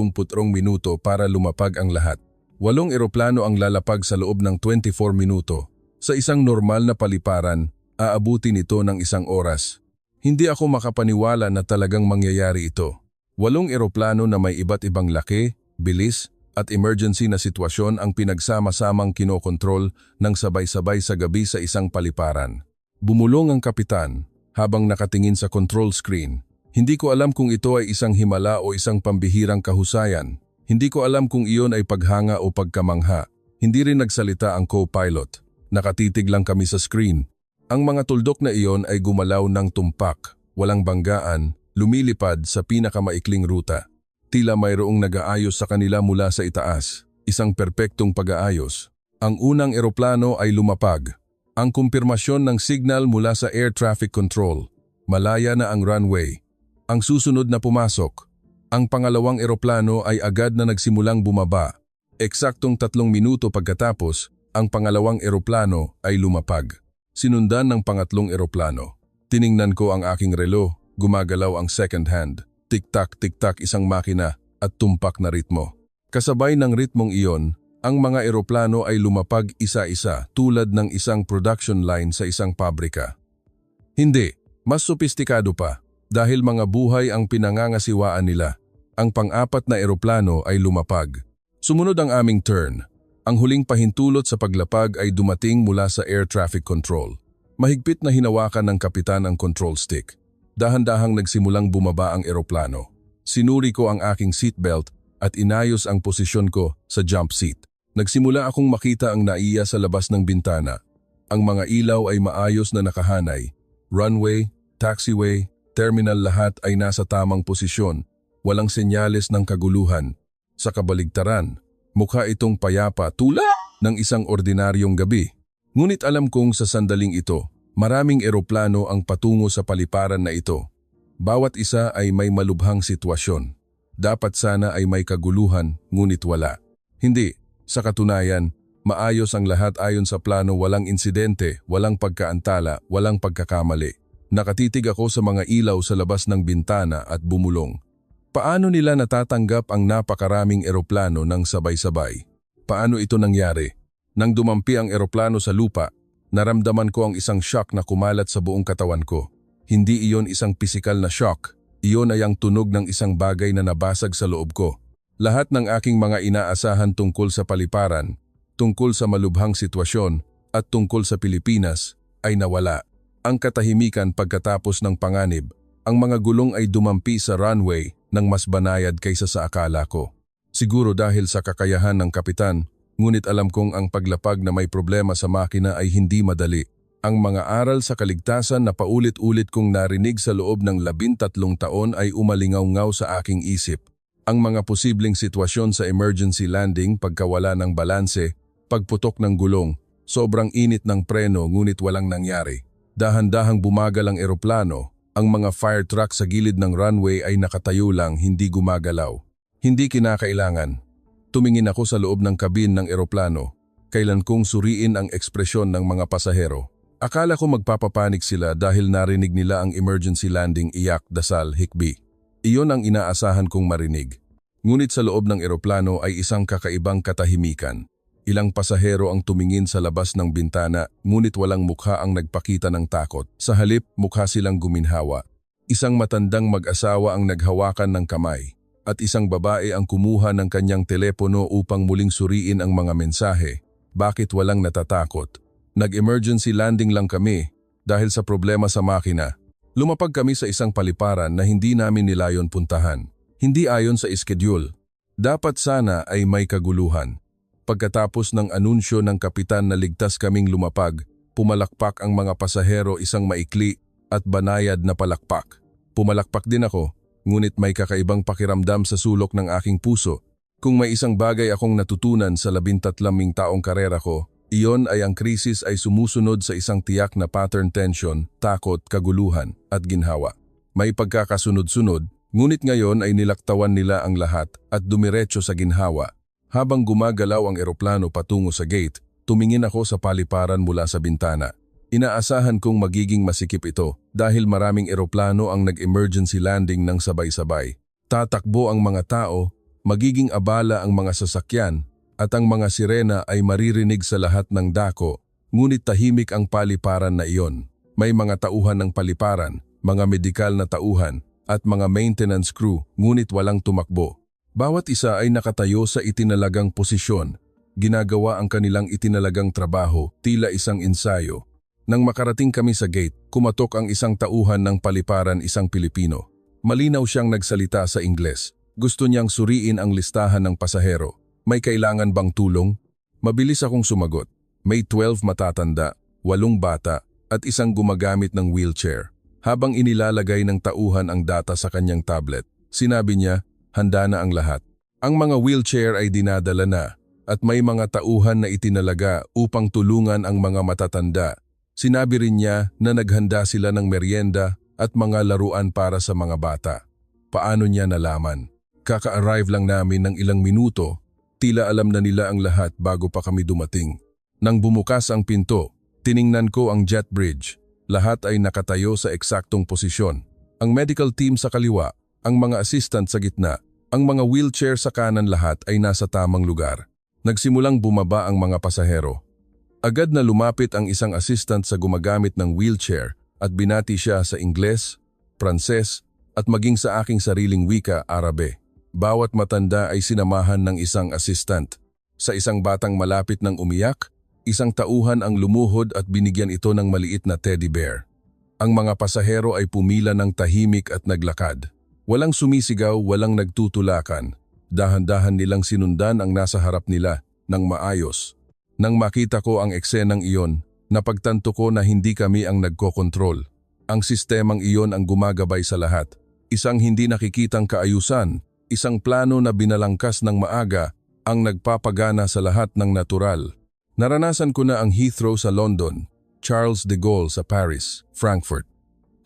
minuto para lumapag ang lahat. 8 eroplano ang lalapag sa loob ng 24 minuto. Sa isang normal na paliparan, aabutin ito ng 1 oras. Hindi ako makapaniwala na talagang mangyayari ito. 8 eroplano na may iba't ibang laki, bilis, at emergency na sitwasyon ang pinagsama-samang kinokontrol ng sabay-sabay sa gabi sa isang paliparan. Bumulong ang kapitan habang nakatingin sa control screen. Hindi ko alam kung ito ay isang himala o isang pambihirang kahusayan. Hindi ko alam kung iyon ay paghanga o pagkamangha. Hindi rin nagsalita ang co-pilot. Nakatitig lang kami sa screen. Ang mga tuldok na iyon ay gumalaw ng tumpak, walang banggaan, lumilipad sa pinakamaikling ruta. Tila mayroong nag-aayos sa kanila mula sa itaas, isang perpektong pag-aayos. Ang unang eroplano ay lumapag. Ang kumpirmasyon ng signal mula sa Air Traffic Control. Malaya na ang runway. Ang susunod na pumasok. Ang pangalawang eroplano ay agad na nagsimulang bumaba. Eksaktong 3 minuto pagkatapos, ang pangalawang eroplano ay lumapag. Sinundan ng pangatlong eroplano. Tiningnan ko ang aking relo, gumagalaw ang second hand. Tik-tak, tik-tak isang makina at tumpak na ritmo. Kasabay ng ritmong iyon, ang mga eroplano ay lumapag isa-isa tulad ng isang production line sa isang pabrika. Hindi, mas sopistikado pa dahil mga buhay ang pinangangasiwaan nila. Ang pang-4 na eroplano ay lumapag. Sumunod ang aming turn. Ang huling pahintulot sa paglapag ay dumating mula sa Air Traffic Control. Mahigpit na hinawakan ng kapitan ang control stick. Dahan-dahang nagsimulang bumaba ang eroplano. Sinuri ko ang aking seatbelt at inayos ang posisyon ko sa jump seat. Nagsimula akong makita ang NAIA sa labas ng bintana. Ang mga ilaw ay maayos na nakahanay. Runway, taxiway, terminal lahat ay nasa tamang posisyon. Walang senyales ng kaguluhan. Sa kabaligtaran, mukha itong payapa tula ng isang ordinaryong gabi. Ngunit alam kong sa sandaling ito, maraming eroplano ang patungo sa paliparan na ito. Bawat isa ay may malubhang sitwasyon. Dapat sana ay may kaguluhan, ngunit wala. Hindi. Sa katunayan, maayos ang lahat ayon sa plano, walang insidente, walang pagkaantala, walang pagkakamali. Nakatitig ako sa mga ilaw sa labas ng bintana at bumulong. Paano nila natatanggap ang napakaraming eroplano ng sabay-sabay? Paano ito nangyari? Nang dumampi ang eroplano sa lupa, naramdaman ko ang isang shock na kumalat sa buong katawan ko. Hindi iyon isang pisikal na shock, iyon ay ang tunog ng isang bagay na nabasag sa loob ko. Lahat ng aking mga inaasahan tungkol sa paliparan, tungkol sa malubhang sitwasyon, at tungkol sa Pilipinas ay nawala. Ang katahimikan pagkatapos ng panganib, ang mga gulong ay dumampi sa runway ng mas banayad kaysa sa akala ko. Siguro dahil sa kakayahan ng kapitan, ngunit alam kong ang paglapag na may problema sa makina ay hindi madali. Ang mga aral sa kaligtasan na paulit-ulit kong narinig sa loob ng 13 taon ay umalingaw-ngaw sa aking isip. Ang mga posibleng sitwasyon sa emergency landing, pagkawala ng balanse, pagputok ng gulong, sobrang init ng preno ngunit walang nangyari. Dahan-dahang bumagal ang eroplano, ang mga fire truck sa gilid ng runway ay nakatayo lang, hindi gumagalaw. Hindi kinakailangan. Tumingin ako sa loob ng kabin ng eroplano, kailan kong suriin ang ekspresyon ng mga pasahero. Akala ko magpapapanik sila dahil narinig nila ang emergency landing, iyak, dasal, hikbi. Iyon ang inaasahan kong marinig. Ngunit sa loob ng eroplano ay isang kakaibang katahimikan. Ilang pasahero ang tumingin sa labas ng bintana, ngunit walang mukha ang nagpakita ng takot. Sa halip, mukha silang guminhawa. Isang matandang mag-asawa ang naghawakan ng kamay, at isang babae ang kumuha ng kanyang telepono upang muling suriin ang mga mensahe. Bakit walang natatakot? Nag-emergency landing lang kami dahil sa problema sa makina. Lumapag kami sa isang paliparan na hindi namin nilayon puntahan. Hindi ayon sa schedule. Dapat sana ay may kaguluhan. Pagkatapos ng anunsyo ng kapitan na ligtas kaming lumapag, pumalakpak ang mga pasahero, isang maikli at banayad na palakpak. Pumalakpak din ako, ngunit may kakaibang pakiramdam sa sulok ng aking puso. Kung may isang bagay akong natutunan sa 13 taong karera ko, iyon ay ang krisis ay sumusunod sa isang tiyak na pattern: tension, takot, kaguluhan, at ginhawa. May pagkakasunod-sunod, ngunit ngayon ay nilaktawan nila ang lahat at dumiretso sa ginhawa. Habang gumagalaw ang eroplano patungo sa gate, tumingin ako sa paliparan mula sa bintana. Inaasahan kong magiging masikip ito dahil maraming eroplano ang nag-emergency landing ng sabay-sabay. Tatakbo ang mga tao, magiging abala ang mga sasakyan, at ang mga sirena ay maririnig sa lahat ng dako, ngunit tahimik ang paliparan na iyon. May mga tauhan ng paliparan, mga medikal na tauhan, at mga maintenance crew, ngunit walang tumakbo. Bawat isa ay nakatayo sa itinalagang posisyon. Ginagawa ang kanilang itinalagang trabaho, tila isang ensayo. Nang makarating kami sa gate, kumatok ang isang tauhan ng paliparan, isang Pilipino. Malinaw siyang nagsalita sa Ingles. Gusto niyang suriin ang listahan ng pasahero. May kailangan bang tulong? Mabilis akong sumagot. May 12 matatanda, 8 bata, at isang gumagamit ng wheelchair. Habang inilalagay ng tauhan ang data sa kanyang tablet, sinabi niya, handa na ang lahat. Ang mga wheelchair ay dinadala na, at may mga tauhan na itinalaga upang tulungan ang mga matatanda. Sinabi rin niya na naghanda sila ng merienda at mga laruan para sa mga bata. Paano niya nalaman? Kaka-arrive lang namin ng ilang minuto. Tila alam na nila ang lahat bago pa kami dumating. Nang bumukas ang pinto, tiningnan ko ang jet bridge. Lahat ay nakatayo sa eksaktong posisyon. Ang medical team sa kaliwa, ang mga assistant sa gitna, ang mga wheelchair sa kanan, lahat ay nasa tamang lugar. Nagsimulang bumaba ang mga pasahero. Agad na lumapit ang isang assistant sa gumagamit ng wheelchair at binati siya sa Ingles, Pranses at maging sa aking sariling wika, Arabe. Bawat matanda ay sinamahan ng isang assistant. Sa isang batang malapit ng umiyak, isang tauhan ang lumuhod at binigyan ito ng maliit na teddy bear. Ang mga pasahero ay pumila ng tahimik at naglakad. Walang sumisigaw, walang nagtutulakan. Dahan-dahan nilang sinundan ang nasa harap nila ng maayos. Nang makita ko ang eksenang iyon, napagtanto ko na hindi kami ang nagkokontrol. Ang sistemang iyon ang gumagabay sa lahat. Isang hindi nakikitang kaayusan, isang plano na binalangkas ng maaga ang nagpapagana sa lahat ng natural. Naranasan ko na ang Heathrow sa London, Charles de Gaulle sa Paris, Frankfurt.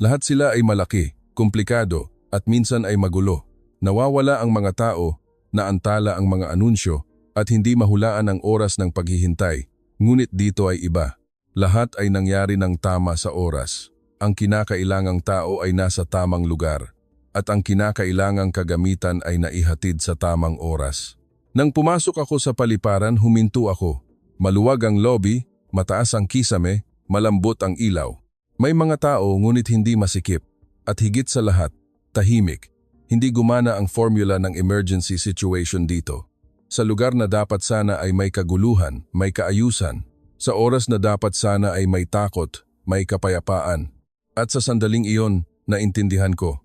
Lahat sila ay malaki, komplikado at minsan ay magulo. Nawawala ang mga tao, naantala ang mga anunsyo at hindi mahulaan ang oras ng paghihintay. Ngunit dito ay iba. Lahat ay nangyari ng tama sa oras. Ang kinakailangang tao ay nasa tamang lugar at ang kinakailangang kagamitan ay naihatid sa tamang oras. Nang pumasok ako sa paliparan, huminto ako. Maluwag ang lobby, mataas ang kisame, malambot ang ilaw. May mga tao ngunit hindi masikip. At higit sa lahat, tahimik. Hindi gumana ang formula ng emergency situation dito. Sa lugar na dapat sana ay may kaguluhan, may kaayusan. Sa oras na dapat sana ay may takot, may kapayapaan. At sa sandaling iyon, naintindihan ko.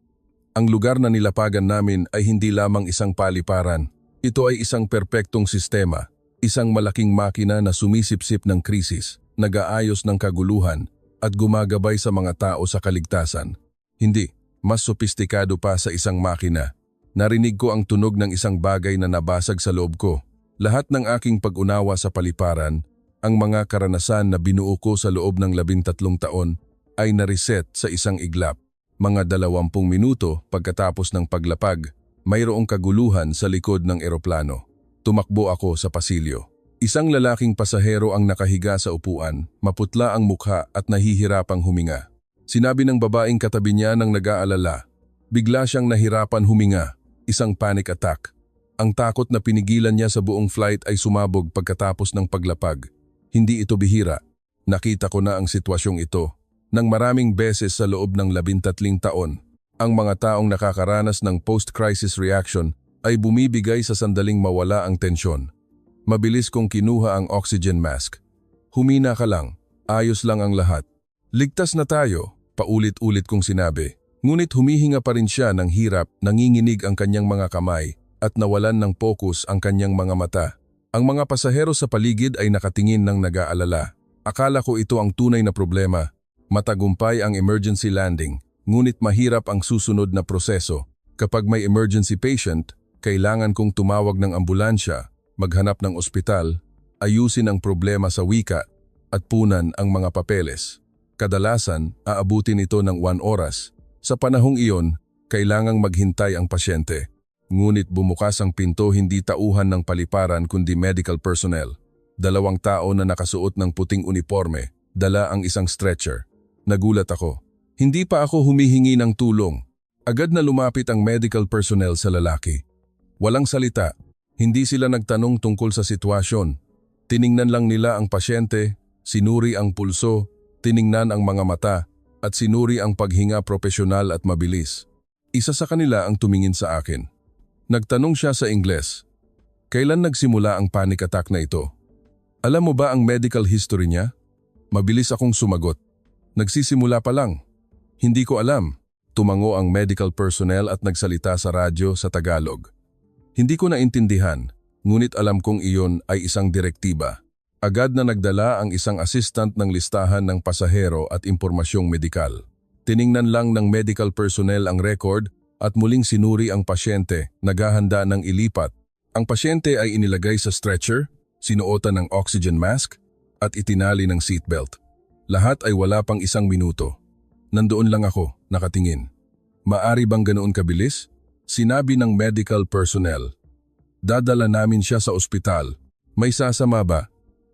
Ang lugar na nilapagan namin ay hindi lamang isang paliparan. Ito ay isang perpektong sistema. Isang malaking makina na sumisipsip ng krisis, nag-aayos ng kaguluhan, at gumagabay sa mga tao sa kaligtasan. Hindi, mas sopistikado pa sa isang makina. Narinig ko ang tunog ng isang bagay na nabasag sa loob ko. Lahat ng aking pag-unawa sa paliparan, ang mga karanasan na binuo ko sa loob ng 13 taon, ay nareset sa isang iglap. Mga 20 minuto pagkatapos ng paglapag, mayroong kaguluhan sa likod ng eroplano. Tumakbo ako sa pasilyo. Isang lalaking pasahero ang nakahiga sa upuan, maputla ang mukha at nahihirapang huminga. Sinabi ng babaeng katabi niya nang nag-aalala. Bigla siyang nahirapan huminga, isang panic attack. Ang takot na pinigilan niya sa buong flight ay sumabog pagkatapos ng paglapag. Hindi ito bihira. Nakita ko na ang sitwasyong ito. Nang maraming beses sa loob ng 13 taon, ang mga taong nakakaranas ng post-crisis reaction ay bumibigay sa sandaling mawala ang tensyon. Mabilis kong kinuha ang oxygen mask. Humina ka lang, ayos lang ang lahat. Ligtas na tayo, paulit-ulit kong sinabi. Ngunit humihinga pa rin siya ng hirap, nanginginig ang kanyang mga kamay at nawalan ng focus ang kanyang mga mata. Ang mga pasahero sa paligid ay nakatingin ng nag-aalala. Akala ko ito ang tunay na problema. Matagumpay ang emergency landing, ngunit mahirap ang susunod na proseso. Kapag may emergency patient, kailangan kong tumawag ng ambulansya, maghanap ng ospital, ayusin ang problema sa wika, at punan ang mga papeles. Kadalasan, aabutin ito ng 1 oras. Sa panahong iyon, kailangang maghintay ang pasyente. Ngunit bumukas ang pinto, hindi tauhan ng paliparan kundi medical personnel. 2 tao na nakasuot ng puting uniforme, dala ang isang stretcher. Nagulat ako. Hindi pa ako humihingi ng tulong. Agad na lumapit ang medical personnel sa lalaki. Walang salita, hindi sila nagtanong tungkol sa sitwasyon. Tiningnan lang nila ang pasyente, sinuri ang pulso, tiningnan ang mga mata, at sinuri ang paghinga propesyonal at mabilis. Isa sa kanila ang tumingin sa akin. Nagtanong siya sa Ingles. Kailan nagsimula ang panic attack na ito? Alam mo ba ang medical history niya? Mabilis akong sumagot. Nagsisimula pa lang. Hindi ko alam. Tumango ang medical personnel at nagsalita sa radyo sa Tagalog. Hindi ko naintindihan, ngunit alam kong iyon ay isang direktiba. Agad na nagdala ang isang assistant ng listahan ng pasahero at impormasyong medikal. Tiningnan lang ng medical personnel ang record at muling sinuri ang pasyente, naghahanda ng ilipat. Ang pasyente ay inilagay sa stretcher, sinuotan ng oxygen mask, at itinali ng seatbelt. Lahat ay wala pang 1 minuto. Nandoon lang ako, nakatingin. Maari bang ganoon kabilis? Sinabi ng medical personnel. Dadala namin siya sa ospital. May sasama ba?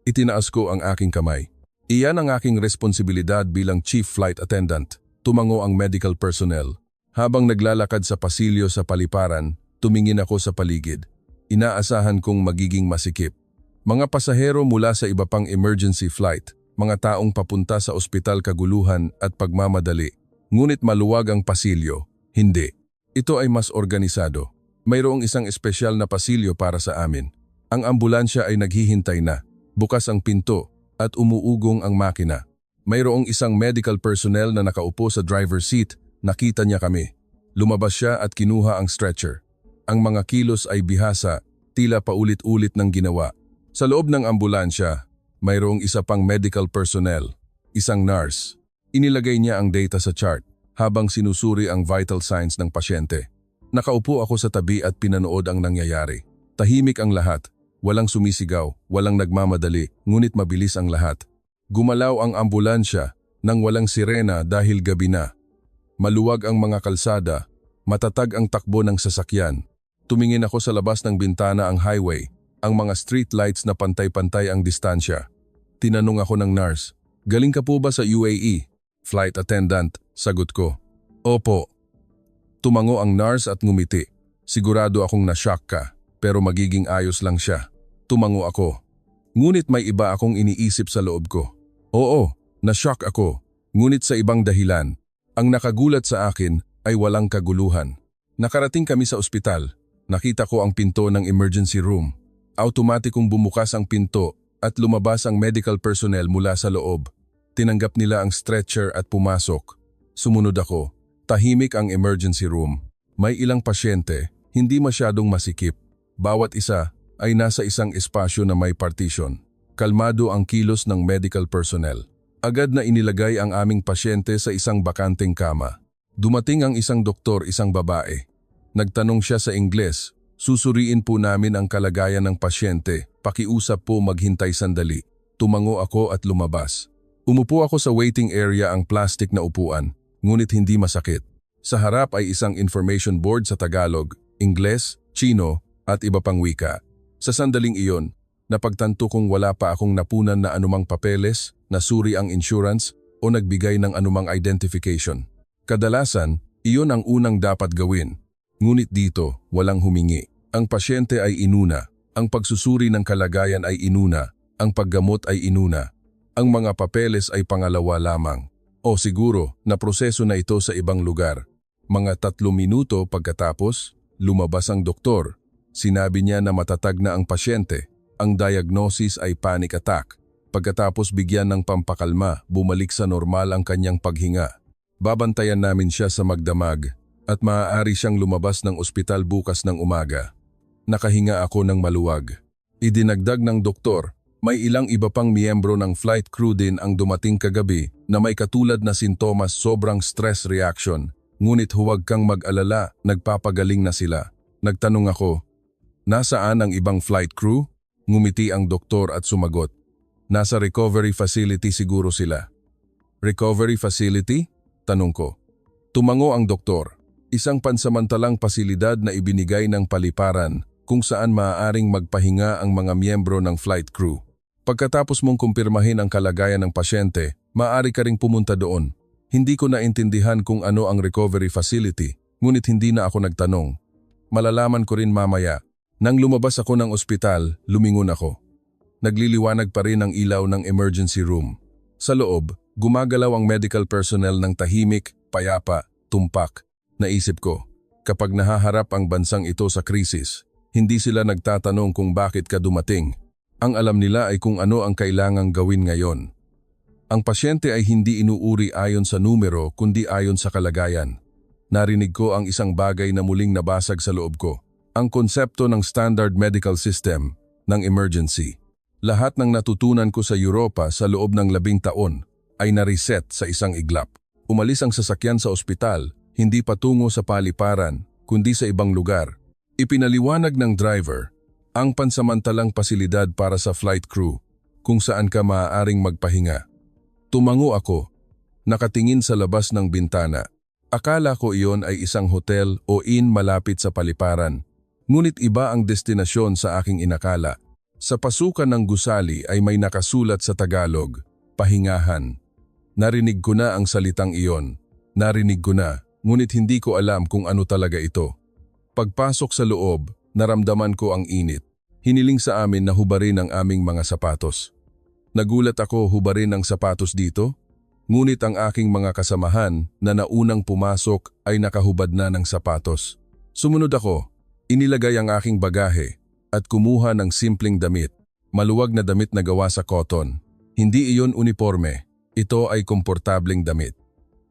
Itinaas ko ang aking kamay. Iyan ang aking responsibilidad bilang chief flight attendant. Tumango ang medical personnel. Habang naglalakad sa pasilyo sa paliparan, tumingin ako sa paligid. Inaasahan kong magiging masikip. Mga pasahero mula sa iba pang emergency flight, mga taong papunta sa ospital, kaguluhan at pagmamadali. Ngunit maluwag ang pasilyo. Hindi. Ito ay mas organisado. Mayroong isang espesyal na pasilyo para sa amin. Ang ambulansya ay naghihintay na. Bukas ang pinto at umuugong ang makina. Mayroong isang medical personnel na nakaupo sa driver's seat. Nakita niya kami. Lumabas siya at kinuha ang stretcher. Ang mga kilos ay bihasa, tila paulit-ulit ng ginawa. Sa loob ng ambulansya, mayroong isa pang medical personnel, isang nurse. Inilagay niya ang data sa chart habang sinusuri ang vital signs ng pasyente. Nakaupo ako sa tabi at pinanood ang nangyayari. Tahimik ang lahat, walang sumisigaw, walang nagmamadali, ngunit mabilis ang lahat. Gumalaw ang ambulansya nang walang sirena dahil gabi na. Maluwag ang mga kalsada, matatag ang takbo ng sasakyan. Tumingin ako sa labas ng bintana ang highway, ang mga street lights na pantay-pantay ang distansya. Tinanong ako ng nurse, "Galing ka po ba sa UAE?" "Flight attendant," sagot ko. "Opo." Tumango ang nurse at ngumiti. "Sigurado akong na-shock ka, pero magiging ayos lang siya." Tumango ako. Ngunit may iba akong iniisip sa loob ko. Oo, na-shock ako, ngunit sa ibang dahilan. Ang nakagulat sa akin ay walang kaguluhan. Nakarating kami sa ospital. Nakita ko ang pinto ng emergency room. Automatikong bumukas ang pinto at lumabas ang medical personnel mula sa loob. Tinanggap nila ang stretcher at pumasok. Sumunod ako. Tahimik ang emergency room. May ilang pasyente, hindi masyadong masikip. Bawat isa ay nasa isang espasyo na may partition. Kalmado ang kilos ng medical personnel. Agad na inilagay ang aming pasyente sa isang bakanteng kama. Dumating ang isang doktor, isang babae. Nagtanong siya sa Ingles, "Susuriin po namin ang kalagayan ng pasyente. Pakiusap po maghintay sandali." Tumango ako at lumabas. Umupo ako sa waiting area, ang plastic na upuan, ngunit hindi masakit. Sa harap ay isang information board sa Tagalog, Ingles, Chino at iba pang wika. Sa sandaling iyon, napagtanto kong wala pa akong napunan na anumang papeles, nasuri ang insurance o nagbigay ng anumang identification. Kadalasan, iyon ang unang dapat gawin. Ngunit dito, walang humingi. Ang pasyente ay inuna, ang pagsusuri ng kalagayan ay inuna, ang paggamot ay inuna. Ang mga papeles ay pangalawa lamang. O siguro, naproseso na ito sa ibang lugar. Mga 3 minuto pagkatapos, lumabas ang doktor. Sinabi niya na matatag na ang pasyente. Ang diagnosis ay panic attack. Pagkatapos bigyan ng pampakalma, bumalik sa normal ang kanyang paghinga. Babantayan namin siya sa magdamag at maaari siyang lumabas ng ospital bukas ng umaga. Nakahinga ako ng maluwag. Idinagdag ng doktor, may ilang iba pang miyembro ng flight crew din ang dumating kagabi na may katulad na sintomas, sobrang stress reaction. Ngunit huwag kang mag-alala, nagpapagaling na sila. Nagtanong ako, "Nasaan ang ibang flight crew?" Ngumiti ang doktor at sumagot, "Nasa recovery facility siguro sila." "Recovery facility?" Tanong ko. Tumango ang doktor. Isang pansamantalang pasilidad na ibinigay ng paliparan kung saan maaaring magpahinga ang mga miyembro ng flight crew. Pagkatapos mong kumpirmahin ang kalagayan ng pasyente, maaari ka ring pumunta doon. Hindi ko naintindihan kung ano ang recovery facility, ngunit hindi na ako nagtanong. Malalaman ko rin mamaya. Nang lumabas ako ng ospital, lumingon ako. Nagliliwanag pa rin ang ilaw ng emergency room. Sa loob, gumagalaw ang medical personnel ng tahimik, payapa, tumpak. Naisip ko, kapag nahaharap ang bansang ito sa krisis, hindi sila nagtatanong kung bakit ka dumating. Ang alam nila ay kung ano ang kailangang gawin ngayon. Ang pasyente ay hindi inuuri ayon sa numero kundi ayon sa kalagayan. Narinig ko ang isang bagay na muling nabasag sa loob ko. Ang konsepto ng standard medical system ng emergency. Lahat ng natutunan ko sa Europa sa loob ng 10 taon ay na-reset sa isang iglap. Umalis ang sasakyan sa ospital, hindi patungo sa paliparan, kundi sa ibang lugar. Ipinaliwanag ng driver ang pansamantalang pasilidad para sa flight crew kung saan ka maaaring magpahinga. Tumango ako, nakatingin sa labas ng bintana. Akala ko iyon ay isang hotel o inn malapit sa paliparan. Ngunit iba ang destinasyon sa aking inakala. Sa pasukan ng gusali ay may nakasulat sa Tagalog, "Pahingahan." Narinig ko na ang salitang iyon. Narinig ko na, ngunit hindi ko alam kung ano talaga ito. Pagpasok sa loob, naramdaman ko ang init. Hiniling sa amin na hubarin ang aming mga sapatos. Nagulat ako, hubarin ang sapatos dito? Ngunit ang aking mga kasamahan na naunang pumasok ay nakahubad na ng sapatos. Sumunod ako. Inilagay ang aking bagahe at kumuha ng simpleng damit. Maluwag na damit na gawa sa cotton. Hindi iyon uniforme. Ito ay komportableng damit.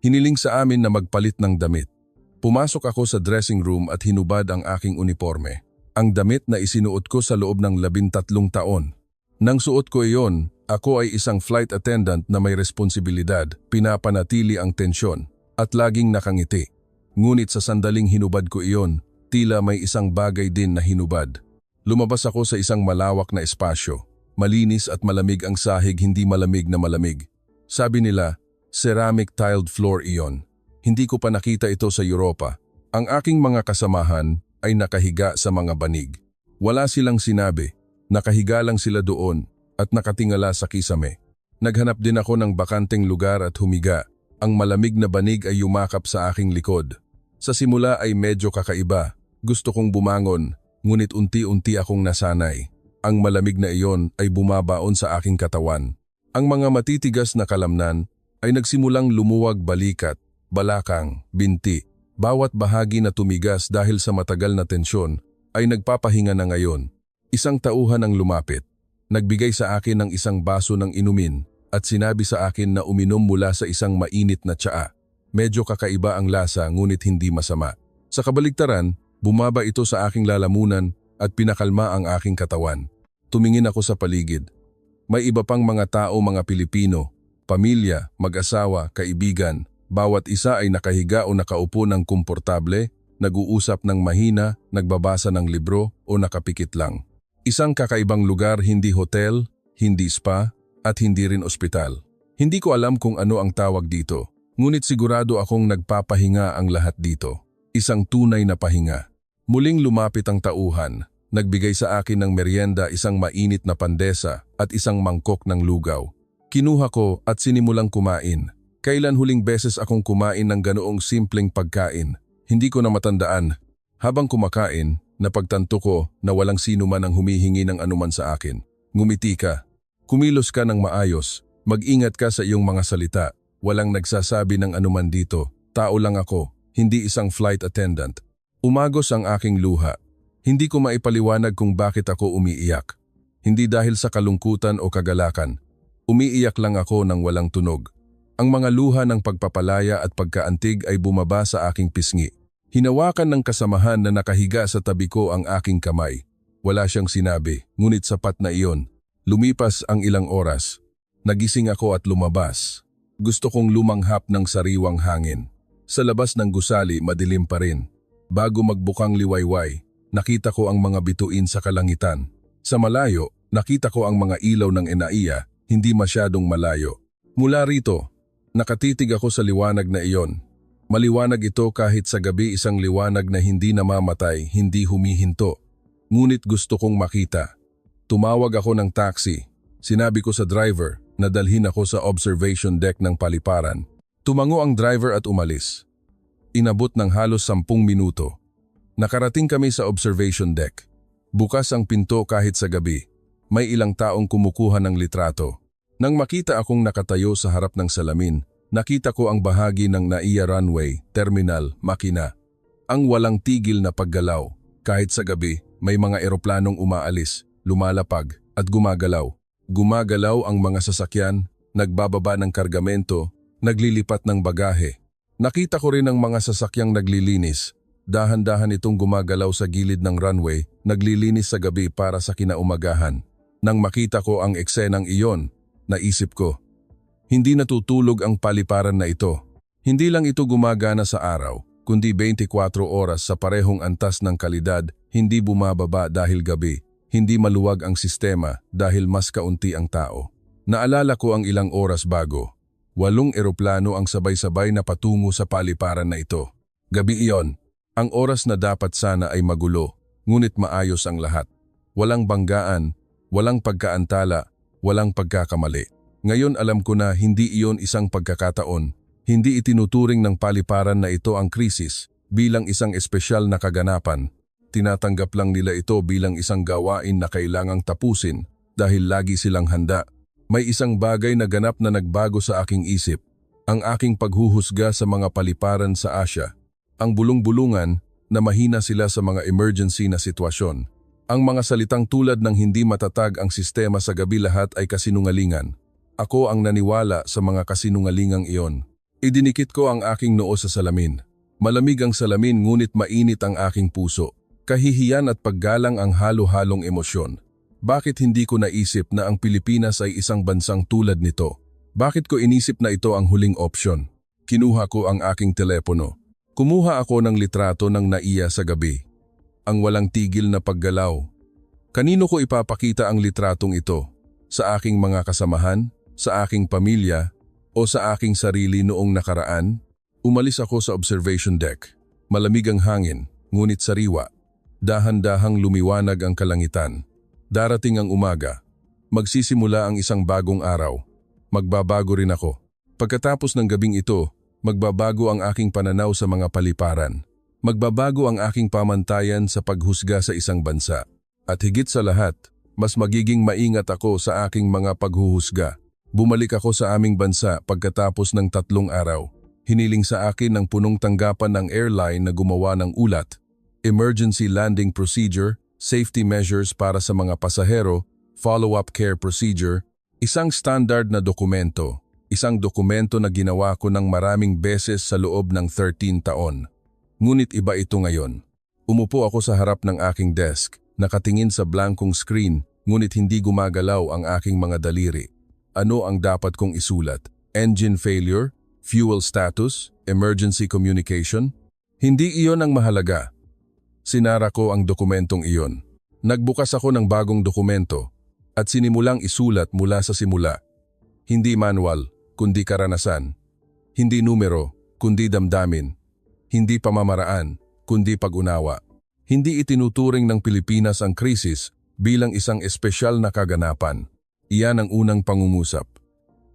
Hiniling sa amin na magpalit ng damit. Pumasok ako sa dressing room at hinubad ang aking uniforme. Ang damit na isinuot ko sa loob ng 13 taon. Nang suot ko iyon, ako ay isang flight attendant na may responsibilidad, pinapanatili ang tensyon, at laging nakangiti. Ngunit sa sandaling hinubad ko iyon, tila may isang bagay din na hinubad. Lumabas ako sa isang malawak na espasyo. Malinis at malamig ang sahig, hindi malamig na malamig. Sabi nila, ceramic tiled floor iyon. Hindi ko pa nakita ito sa Europa. Ang aking mga kasamahan ay nakahiga sa mga banig. Wala silang sinabi. Nakahiga lang sila doon at nakatingala sa kisame. Naghanap din ako ng bakanteng lugar at humiga. Ang malamig na banig ay yumakap sa aking likod. Sa simula ay medyo kakaiba. Gusto kong bumangon, ngunit unti-unti akong nasanay. Ang malamig na iyon ay bumabaon sa aking katawan. Ang mga matitigas na kalamnan ay nagsimulang lumuwag balikat, balakang, binti. Bawat bahagi na tumigas dahil sa matagal na tensyon ay nagpapahinga na ngayon. Isang tauhan ang lumapit. Nagbigay sa akin ng isang baso ng inumin at sinabi sa akin na uminom mula sa isang mainit na tsaa. Medyo kakaiba ang lasa ngunit hindi masama. Sa kabaligtaran, bumaba ito sa aking lalamunan at pinakalma ang aking katawan. Tumingin ako sa paligid. May iba pang mga tao, mga Pilipino, pamilya, mag-asawa, kaibigan. Bawat isa ay nakahiga o nakaupo ng komportable, nag-uusap ng mahina, nagbabasa ng libro o nakapikit lang. Isang kakaibang lugar, hindi hotel, hindi spa, at hindi rin ospital. Hindi ko alam kung ano ang tawag dito, ngunit sigurado akong nagpapahinga ang lahat dito. Isang tunay na pahinga. Muling lumapit ang tauhan, nagbigay sa akin ng merienda, isang mainit na pandesa at isang mangkok ng lugaw. Kinuha ko at sinimulang kumain. Kailan huling beses akong kumain ng ganoong simpleng pagkain? Hindi ko na matandaan. Habang kumakain, napagtanto ko na walang sino man ang humihingi ng anuman sa akin. Ngumiti ka. Kumilos ka ng maayos. Mag-ingat ka sa iyong mga salita. Walang nagsasabi ng anuman dito. Tao lang ako, hindi isang flight attendant. Umagos ang aking luha. Hindi ko maipaliwanag kung bakit ako umiiyak. Hindi dahil sa kalungkutan o kagalakan. Umiiyak lang ako ng walang tunog. Ang mga luha ng pagpapalaya at pagkaantig ay bumaba sa aking pisngi. Hinawakan ng kasamahan na nakahiga sa tabi ko ang aking kamay. Wala siyang sinabi, ngunit sapat na iyon. Lumipas ang ilang oras. Nagising ako at lumabas. Gusto kong lumanghap ng sariwang hangin. Sa labas ng gusali, madilim pa rin. Bago magbukang liwayway, nakita ko ang mga bituin sa kalangitan. Sa malayo, nakita ko ang mga ilaw ng Enaiya, hindi masyadong malayo. Mula rito, nakatitig ako sa liwanag na iyon. Maliwanag ito kahit sa gabi, isang liwanag na hindi namamatay, hindi humihinto. Ngunit gusto kong makita. Tumawag ako ng taxi. Sinabi ko sa driver na dalhin ako sa observation deck ng paliparan. Tumango ang driver at umalis. Inabot ng halos 10 minuto. Nakarating kami sa observation deck. Bukas ang pinto kahit sa gabi. May ilang taong kumukuha ng litrato. Nang makita akong nakatayo sa harap ng salamin, nakita ko ang bahagi ng Naiya runway, terminal, makina. Ang walang tigil na paggalaw. Kahit sa gabi, may mga eroplanong umaalis, lumalapag, at gumagalaw. Gumagalaw ang mga sasakyan, nagbababa ng kargamento, naglilipat ng bagahe. Nakita ko rin ang mga sasakyang naglilinis. Dahan-dahan itong gumagalaw sa gilid ng runway, naglilinis sa gabi para sa kinaumagahan. Nang makita ko ang eksenang iyon, naisip ko, hindi natutulog ang paliparan na ito. Hindi lang ito gumagana sa araw, kundi 24 oras sa parehong antas ng kalidad, hindi bumababa dahil gabi, hindi maluwag ang sistema dahil mas kaunti ang tao. Naalala ko ang ilang oras bago. 8 eroplano ang sabay-sabay na patungo sa paliparan na ito. Gabi iyon, ang oras na dapat sana ay magulo, ngunit maayos ang lahat. Walang banggaan, walang pagkaantala, walang pagkakamali. Ngayon alam ko na hindi iyon isang pagkakataon. Hindi itinuturing ng paliparan na ito ang krisis bilang isang espesyal na kaganapan. Tinatanggap lang nila ito bilang isang gawain na kailangang tapusin dahil lagi silang handa. May isang bagay na ganap na nagbago sa aking isip. Ang aking paghuhusga sa mga paliparan sa Asia. Ang bulong-bulungan na mahina sila sa mga emergency na sitwasyon. Ang mga salitang tulad ng hindi matatag ang sistema sa gabi, lahat ay kasinungalingan. Ako ang naniwala sa mga kasinungalingang iyon. Idinikit ko ang aking noo sa salamin. Malamig ang salamin ngunit mainit ang aking puso. Kahihiyan at paggalang ang halo-halong emosyon. Bakit hindi ko naisip na ang Pilipinas ay isang bansang tulad nito? Bakit ko inisip na ito ang huling opsyon? Kinuha ko ang aking telepono. Kumuha ako ng litrato ng NAIA sa gabi. Ang walang tigil na paggalaw. Kanino ko ipapakita ang litratong ito? Sa aking mga kasamahan? Sa aking pamilya? O sa aking sarili noong nakaraan? Umalis ako sa observation deck. Malamig ang hangin, ngunit sariwa. Dahan-dahang lumiwanag ang kalangitan. Darating ang umaga. Magsisimula ang isang bagong araw. Magbabago rin ako. Pagkatapos ng gabing ito, magbabago ang aking pananaw sa mga paliparan. Magbabago ang aking pamantayan sa paghusga sa isang bansa. At higit sa lahat, mas magiging maingat ako sa aking mga paghuhusga. Bumalik ako sa aming bansa pagkatapos ng 3 araw. Hiniling sa akin ng punong tanggapan ng airline na gumawa ng ulat, emergency landing procedure, safety measures para sa mga pasahero, follow-up care procedure, isang standard na dokumento, isang dokumento na ginawa ko ng maraming beses sa loob ng 13 taon. Ngunit iba ito ngayon. Umupo ako sa harap ng aking desk, nakatingin sa blankong screen, ngunit hindi gumagalaw ang aking mga daliri. Ano ang dapat kong isulat? Engine failure? Fuel status, emergency communication, hindi iyon ang mahalaga. Sinara ko ang dokumentong iyon. Nagbukas ako ng bagong dokumento at sinimulang isulat mula sa simula. Hindi manual, kundi karanasan. Hindi numero, kundi damdamin. Hindi pamamaraan, kundi pag-unawa. Hindi itinuturing ng Pilipinas ang krisis bilang isang espesyal na kaganapan. Iyan ang unang pangungusap.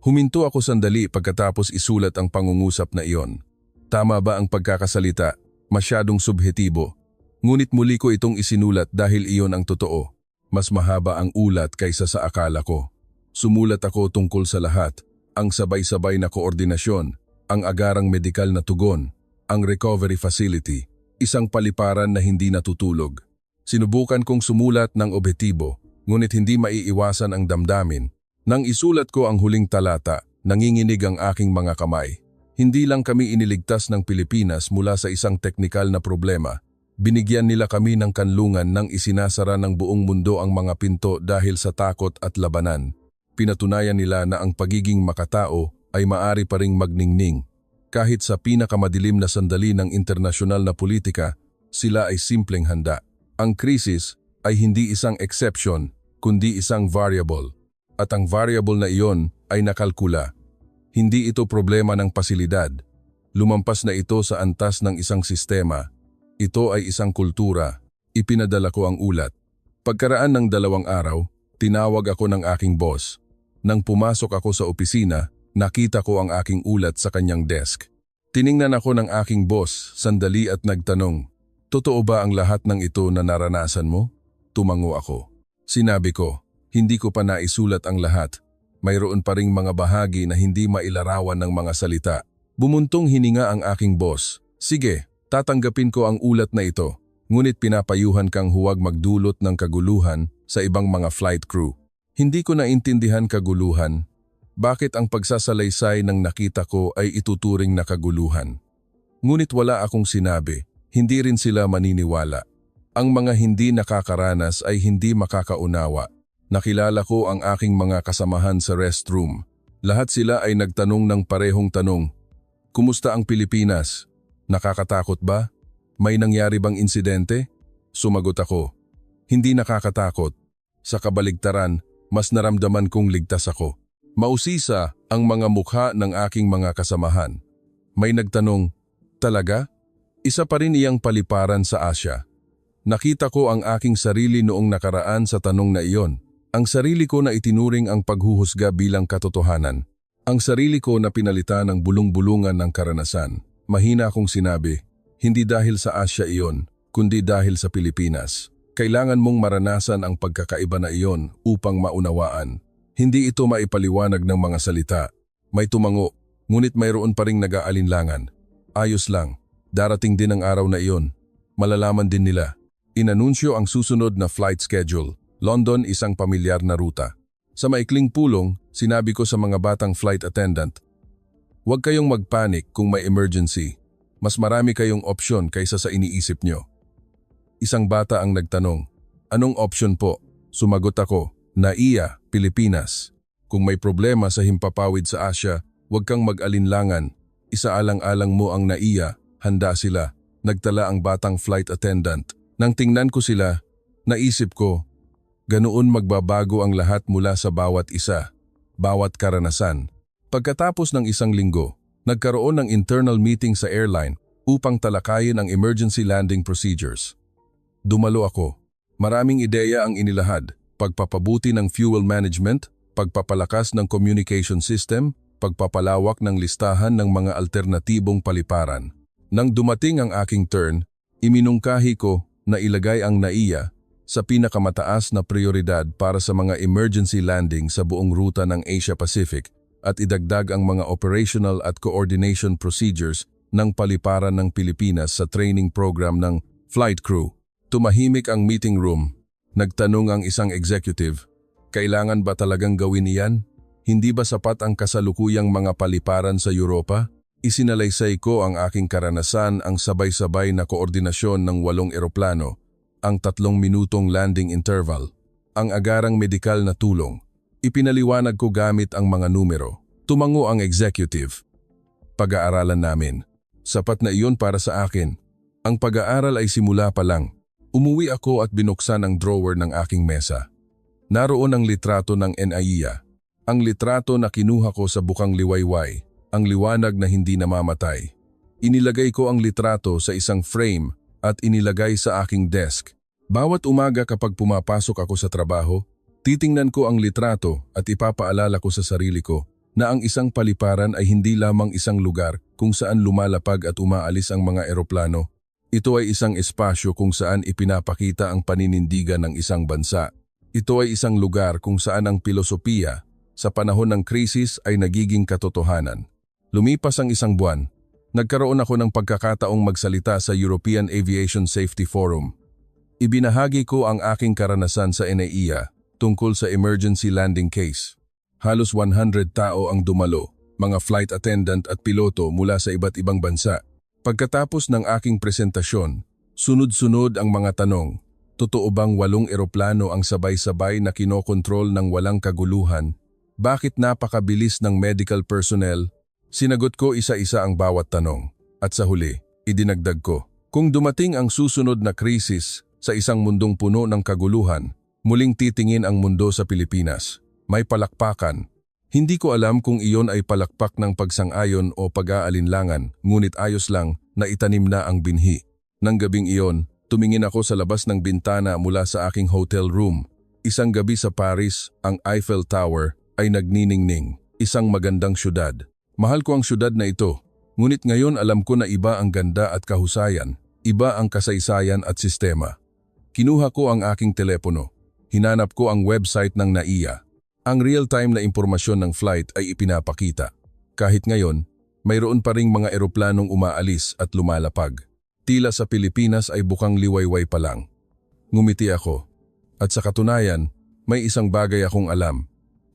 Huminto ako sandali pagkatapos isulat ang pangungusap na iyon. Tama ba ang pagkakasalita? Masyadong subhetibo. Ngunit muli ko itong isinulat dahil iyon ang totoo. Mas mahaba ang ulat kaysa sa akala ko. Sumulat ako tungkol sa lahat. Ang sabay-sabay na koordinasyon, ang agarang medikal na tugon, ang recovery facility, isang paliparan na hindi natutulog. Sinubukan kong sumulat ng objektibo, ngunit hindi maiiwasan ang damdamin. Nang isulat ko ang huling talata, nanginginig ang aking mga kamay. Hindi lang kami iniligtas ng Pilipinas mula sa isang teknikal na problema. Binigyan nila kami ng kanlungan nang isinasara ng buong mundo ang mga pinto dahil sa takot at labanan. Pinatunayan nila na ang pagiging makatao ay maari pa ring magningning. Kahit sa pinakamadilim na sandali ng internasyonal na politika, sila ay simpleng handa. Ang krisis ay hindi isang exception, kundi isang variable. At ang variable na iyon ay nakalkula. Hindi ito problema ng pasilidad. Lumampas na ito sa antas ng isang sistema. Ito ay isang kultura. Ipinadala ko ang ulat. Pagkaraan ng 2 araw, tinawag ako ng aking boss. Nang pumasok ako sa opisina, nakita ko ang aking ulat sa kanyang desk. Tiningnan ako ng aking boss, sandali at nagtanong, "Totoo ba ang lahat ng ito na naranasan mo?" Tumango ako. Sinabi ko, "Hindi ko pa naisulat ang lahat. Mayroon pa ring mga bahagi na hindi mailarawan ng mga salita." Bumuntong hininga ang aking boss. "Sige, tatanggapin ko ang ulat na ito. Ngunit pinapayuhan kang huwag magdulot ng kaguluhan sa ibang mga flight crew." Hindi ko naintindihan kaguluhan. Bakit ang pagsasalaysay ng nakita ko ay ituturing na kaguluhan? Ngunit wala akong sinabi. Hindi rin sila maniniwala. Ang mga hindi nakakaranas ay hindi makakaunawa. Nakilala ko ang aking mga kasamahan sa restroom. Lahat sila ay nagtanong ng parehong tanong. "Kumusta ang Pilipinas? Nakakatakot ba? May nangyari bang insidente?" Sumagot ako, "Hindi nakakatakot. Sa kabaligtaran, mas naramdaman kong ligtas ako." Mausisa ang mga mukha ng aking mga kasamahan. May nagtanong, "Talaga? Isa pa rin iyang paliparan sa Asya." Nakita ko ang aking sarili noong nakaraan sa tanong na iyon. Ang sarili ko na itinuring ang paghuhusga bilang katotohanan. Ang sarili ko na pinalitan ng bulong-bulungan ng karanasan. Mahina akong sinabi, "Hindi dahil sa Asya iyon, kundi dahil sa Pilipinas." Kailangan mong maranasan ang pagkakaiba na iyon upang maunawaan. Hindi ito maipaliwanag ng mga salita. May tumango, ngunit mayroon pa ring nag-aalinlangan. Ayos lang, darating din ang araw na iyon. Malalaman din nila. Inanunsyo ang susunod na flight schedule. London, isang pamilyar na ruta. Sa maikling pulong, sinabi ko sa mga batang flight attendant, "Huwag kayong magpanik kung may emergency. Mas marami kayong opsyon kaysa sa iniisip nyo. Isang bata ang nagtanong, anong option po? Sumagot ako, NAIA, Pilipinas. Kung may problema sa himpapawid sa Asya, huwag kang mag-alinlangan. Isaalang-alang mo ang NAIA, handa sila. Nagtala ang batang flight attendant. Nang tingnan ko sila, naisip ko, ganoon magbabago ang lahat mula sa bawat isa, bawat karanasan. Pagkatapos ng isang linggo, nagkaroon ng internal meeting sa airline upang talakayin ang emergency landing procedures. Dumalo ako. Maraming ideya ang inilahad, pagpapabuti ng fuel management, pagpapalakas ng communication system, pagpapalawak ng listahan ng mga alternatibong paliparan. Nang dumating ang aking turn, iminungkahi ko na ilagay ang NAIA sa pinakamataas na prioridad para sa mga emergency landing sa buong ruta ng Asia Pacific at idagdag ang mga operational at coordination procedures ng paliparan ng Pilipinas sa training program ng flight crew. Tumahimik ang meeting room. Nagtanong ang isang executive, kailangan ba talagang gawin iyan? Hindi ba sapat ang kasalukuyang mga paliparan sa Europa? Isinalaysay ko ang aking karanasan, ang sabay-sabay na koordinasyon ng 8 eroplano, ang 3 minutong landing interval, ang agarang medikal na tulong. Ipinaliwanag ko gamit ang mga numero. Tumango ang executive. Pag-aaralan namin. Sapat na iyon para sa akin. Ang pag-aaral ay simula pa lang. Umuwi ako at binuksan ang drawer ng aking mesa. Naroon ang litrato ng NAIA. Ang litrato na kinuha ko sa bukang liwayway. Ang liwanag na hindi namamatay. Inilagay ko ang litrato sa isang frame at inilagay sa aking desk. Bawat umaga kapag pumapasok ako sa trabaho, titingnan ko ang litrato at ipapaalala ko sa sarili ko na ang isang paliparan ay hindi lamang isang lugar kung saan lumalapag at umaalis ang mga eroplano. Ito ay isang espasyo kung saan ipinapakita ang paninindigan ng isang bansa. Ito ay isang lugar kung saan ang pilosopiya sa panahon ng krisis ay nagiging katotohanan. Lumipas ang isang buwan, nagkaroon ako ng pagkakataong magsalita sa European Aviation Safety Forum. Ibinahagi ko ang aking karanasan sa NAIA tungkol sa emergency landing case. Halos 100 tao ang dumalo, mga flight attendant at piloto mula sa iba't ibang bansa. Pagkatapos ng aking presentasyon, sunod-sunod ang mga tanong. Totoo bang 8 eroplano ang sabay-sabay na kinokontrol ng walang kaguluhan? Bakit napakabilis ng medical personnel? Sinagot ko isa-isa ang bawat tanong. At sa huli, idinagdag ko, kung dumating ang susunod na krisis sa isang mundong puno ng kaguluhan, muling titingin ang mundo sa Pilipinas. May palakpakan. Hindi ko alam kung iyon ay palakpak ng pagsang-ayon o pag-aalinlangan, ngunit ayos lang na itanim na ang binhi. Nang gabing iyon, tumingin ako sa labas ng bintana mula sa aking hotel room. Isang gabi sa Paris, ang Eiffel Tower ay nagniningning. Isang magandang syudad. Mahal ko ang syudad na ito, ngunit ngayon alam ko na iba ang ganda at kahusayan, iba ang kasaysayan at sistema. Kinuha ko ang aking telepono. Hinanap ko ang website ng NAIA. Ang real-time na impormasyon ng flight ay ipinapakita. Kahit ngayon, mayroon pa ring mga eroplanong umaalis at lumalapag. Tila sa Pilipinas ay bukang liwayway pa lang. Ngumiti ako. At sa katunayan, may isang bagay akong alam.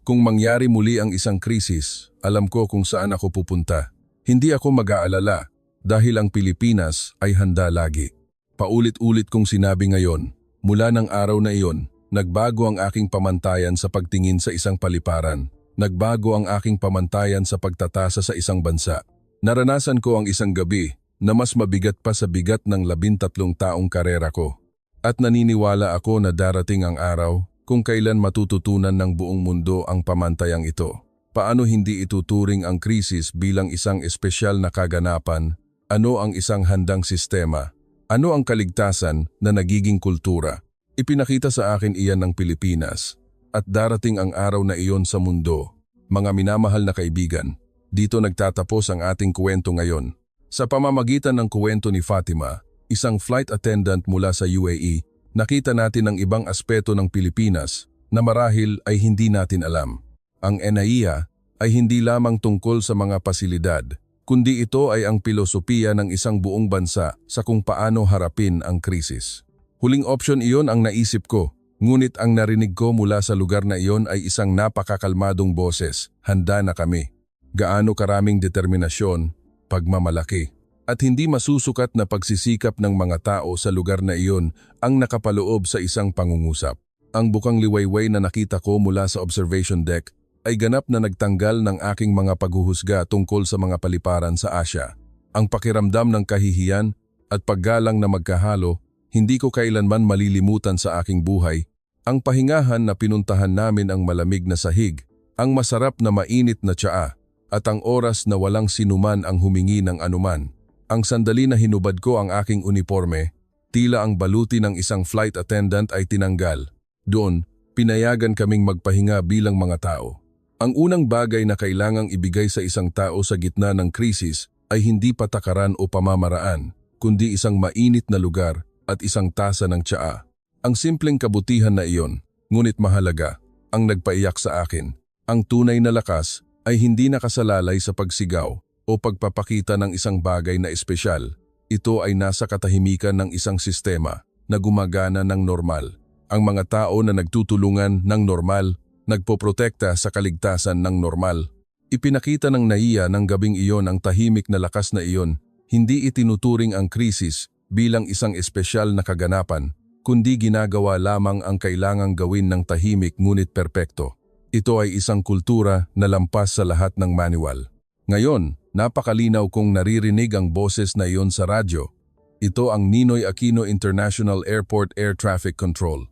Kung mangyari muli ang isang krisis, alam ko kung saan ako pupunta. Hindi ako mag-aalala dahil ang Pilipinas ay handa lagi. Paulit-ulit kong sinabi ngayon, mula ng araw na iyon, nagbago ang aking pamantayan sa pagtingin sa isang paliparan. Nagbago ang aking pamantayan sa pagtatasa sa isang bansa. Naranasan ko ang isang gabi na mas mabigat pa sa bigat ng 13 taong karera ko. At naniniwala ako na darating ang araw kung kailan matututunan ng buong mundo ang pamantayang ito. Paano hindi ituturing ang krisis bilang isang espesyal na kaganapan? Ano ang isang handang sistema? Ano ang kaligtasan na nagiging kultura? Ipinakita sa akin iyan ng Pilipinas at darating ang araw na iyon sa mundo. Mga minamahal na kaibigan, dito nagtatapos ang ating kwento ngayon. Sa pamamagitan ng kwento ni Fatima, isang flight attendant mula sa UAE, nakita natin ang ibang aspeto ng Pilipinas na marahil ay hindi natin alam. Ang NAIA ay hindi lamang tungkol sa mga pasilidad, kundi ito ay ang pilosopiya ng isang buong bansa sa kung paano harapin ang krisis. Huling option iyon ang naisip ko, ngunit ang narinig ko mula sa lugar na iyon ay isang napakakalmadong boses, handa na kami. Gaano karaming determinasyon, pagmamalaki, at hindi masusukat na pagsisikap ng mga tao sa lugar na iyon ang nakapaloob sa isang pangungusap. Ang bukang liwayway na nakita ko mula sa observation deck ay ganap na nagtanggal ng aking mga paghuhusga tungkol sa mga paliparan sa Asya. Ang pakiramdam ng kahihiyan at paggalang na magkahalo, hindi ko kailanman malilimutan sa aking buhay. Ang pahingahan na pinuntahan namin ang malamig na sahig, ang masarap na mainit na tsaa, at ang oras na walang sinuman ang humingi ng anuman. Ang sandali na hinubad ko ang aking uniforme, tila ang baluti ng isang flight attendant ay tinanggal. Doon, pinayagan kaming magpahinga bilang mga tao. Ang unang bagay na kailangang ibigay sa isang tao sa gitna ng krisis ay hindi patakaran o pamamaraan, kundi isang mainit na lugar at isang tasa ng tsaa. Ang simpleng kabutihan na iyon, ngunit mahalaga, ang nagpaiyak sa akin. Ang tunay na lakas ay hindi nakasalalay sa pagsigaw o pagpapakita ng isang bagay na espesyal. Ito ay nasa katahimikan ng isang sistema na gumagana ng normal. Ang mga tao na nagtutulungan ng normal, nagpoprotekta sa kaligtasan ng normal. Ipinakita ng NAIA ng gabing iyon ang tahimik na lakas na iyon. Hindi itinuturing ang krisis bilang isang espesyal na kaganapan, kundi ginagawa lamang ang kailangang gawin ng tahimik ngunit perpekto. Ito ay isang kultura na lampas sa lahat ng manual. Ngayon, napakalinaw kong naririnig ang boses na iyon sa radyo. Ito ang Ninoy Aquino International Airport Air Traffic Control.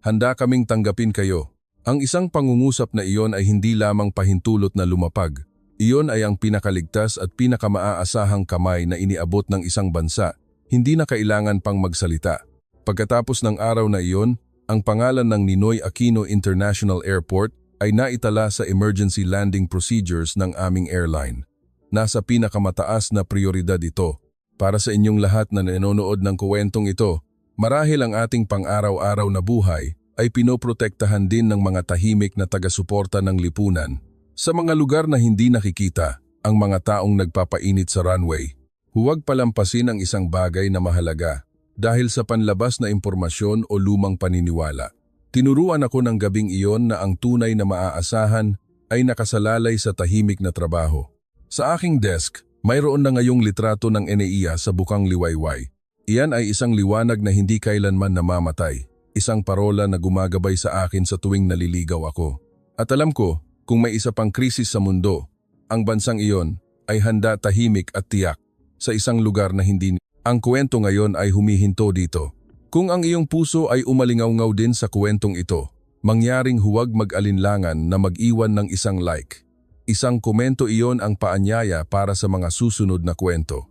Handa kaming tanggapin kayo. Ang isang pangungusap na iyon ay hindi lamang pahintulot na lumapag. Iyon ay ang pinakaligtas at pinakamaaasahang kamay na iniabot ng isang bansa. Hindi na kailangan pang magsalita. Pagkatapos ng araw na iyon, ang pangalan ng Ninoy Aquino International Airport ay naitala sa emergency landing procedures ng aming airline. Nasa pinakamataas na prioridad ito. Para sa inyong lahat na nanonood ng kuwentong ito, marahil ang ating pang-araw-araw na buhay ay pinoprotektahan din ng mga tahimik na taga-suporta ng lipunan. Sa mga lugar na hindi nakikita, ang mga taong nagpapainit sa runway. Huwag palampasin ang isang bagay na mahalaga dahil sa panlabas na impormasyon o lumang paniniwala. Tinuruan ako ng gabing iyon na ang tunay na maaasahan ay nakasalalay sa tahimik na trabaho. Sa aking desk, mayroon na ngayong litrato ng NAIA sa bukang liwayway. Iyan ay isang liwanag na hindi kailanman namamatay. Isang parola na gumagabay sa akin sa tuwing naliligaw ako. At alam ko, kung may isa pang krisis sa mundo, ang bansang iyon ay handa tahimik at tiyak sa isang lugar na hindi. Ang kwento ngayon ay humihinto dito. Kung ang iyong puso ay umalingaw-ngaw din sa kwentong ito, mangyaring huwag mag-alinlangan na mag-iwan ng isang like. Isang komento iyon ang paanyaya para sa mga susunod na kwento.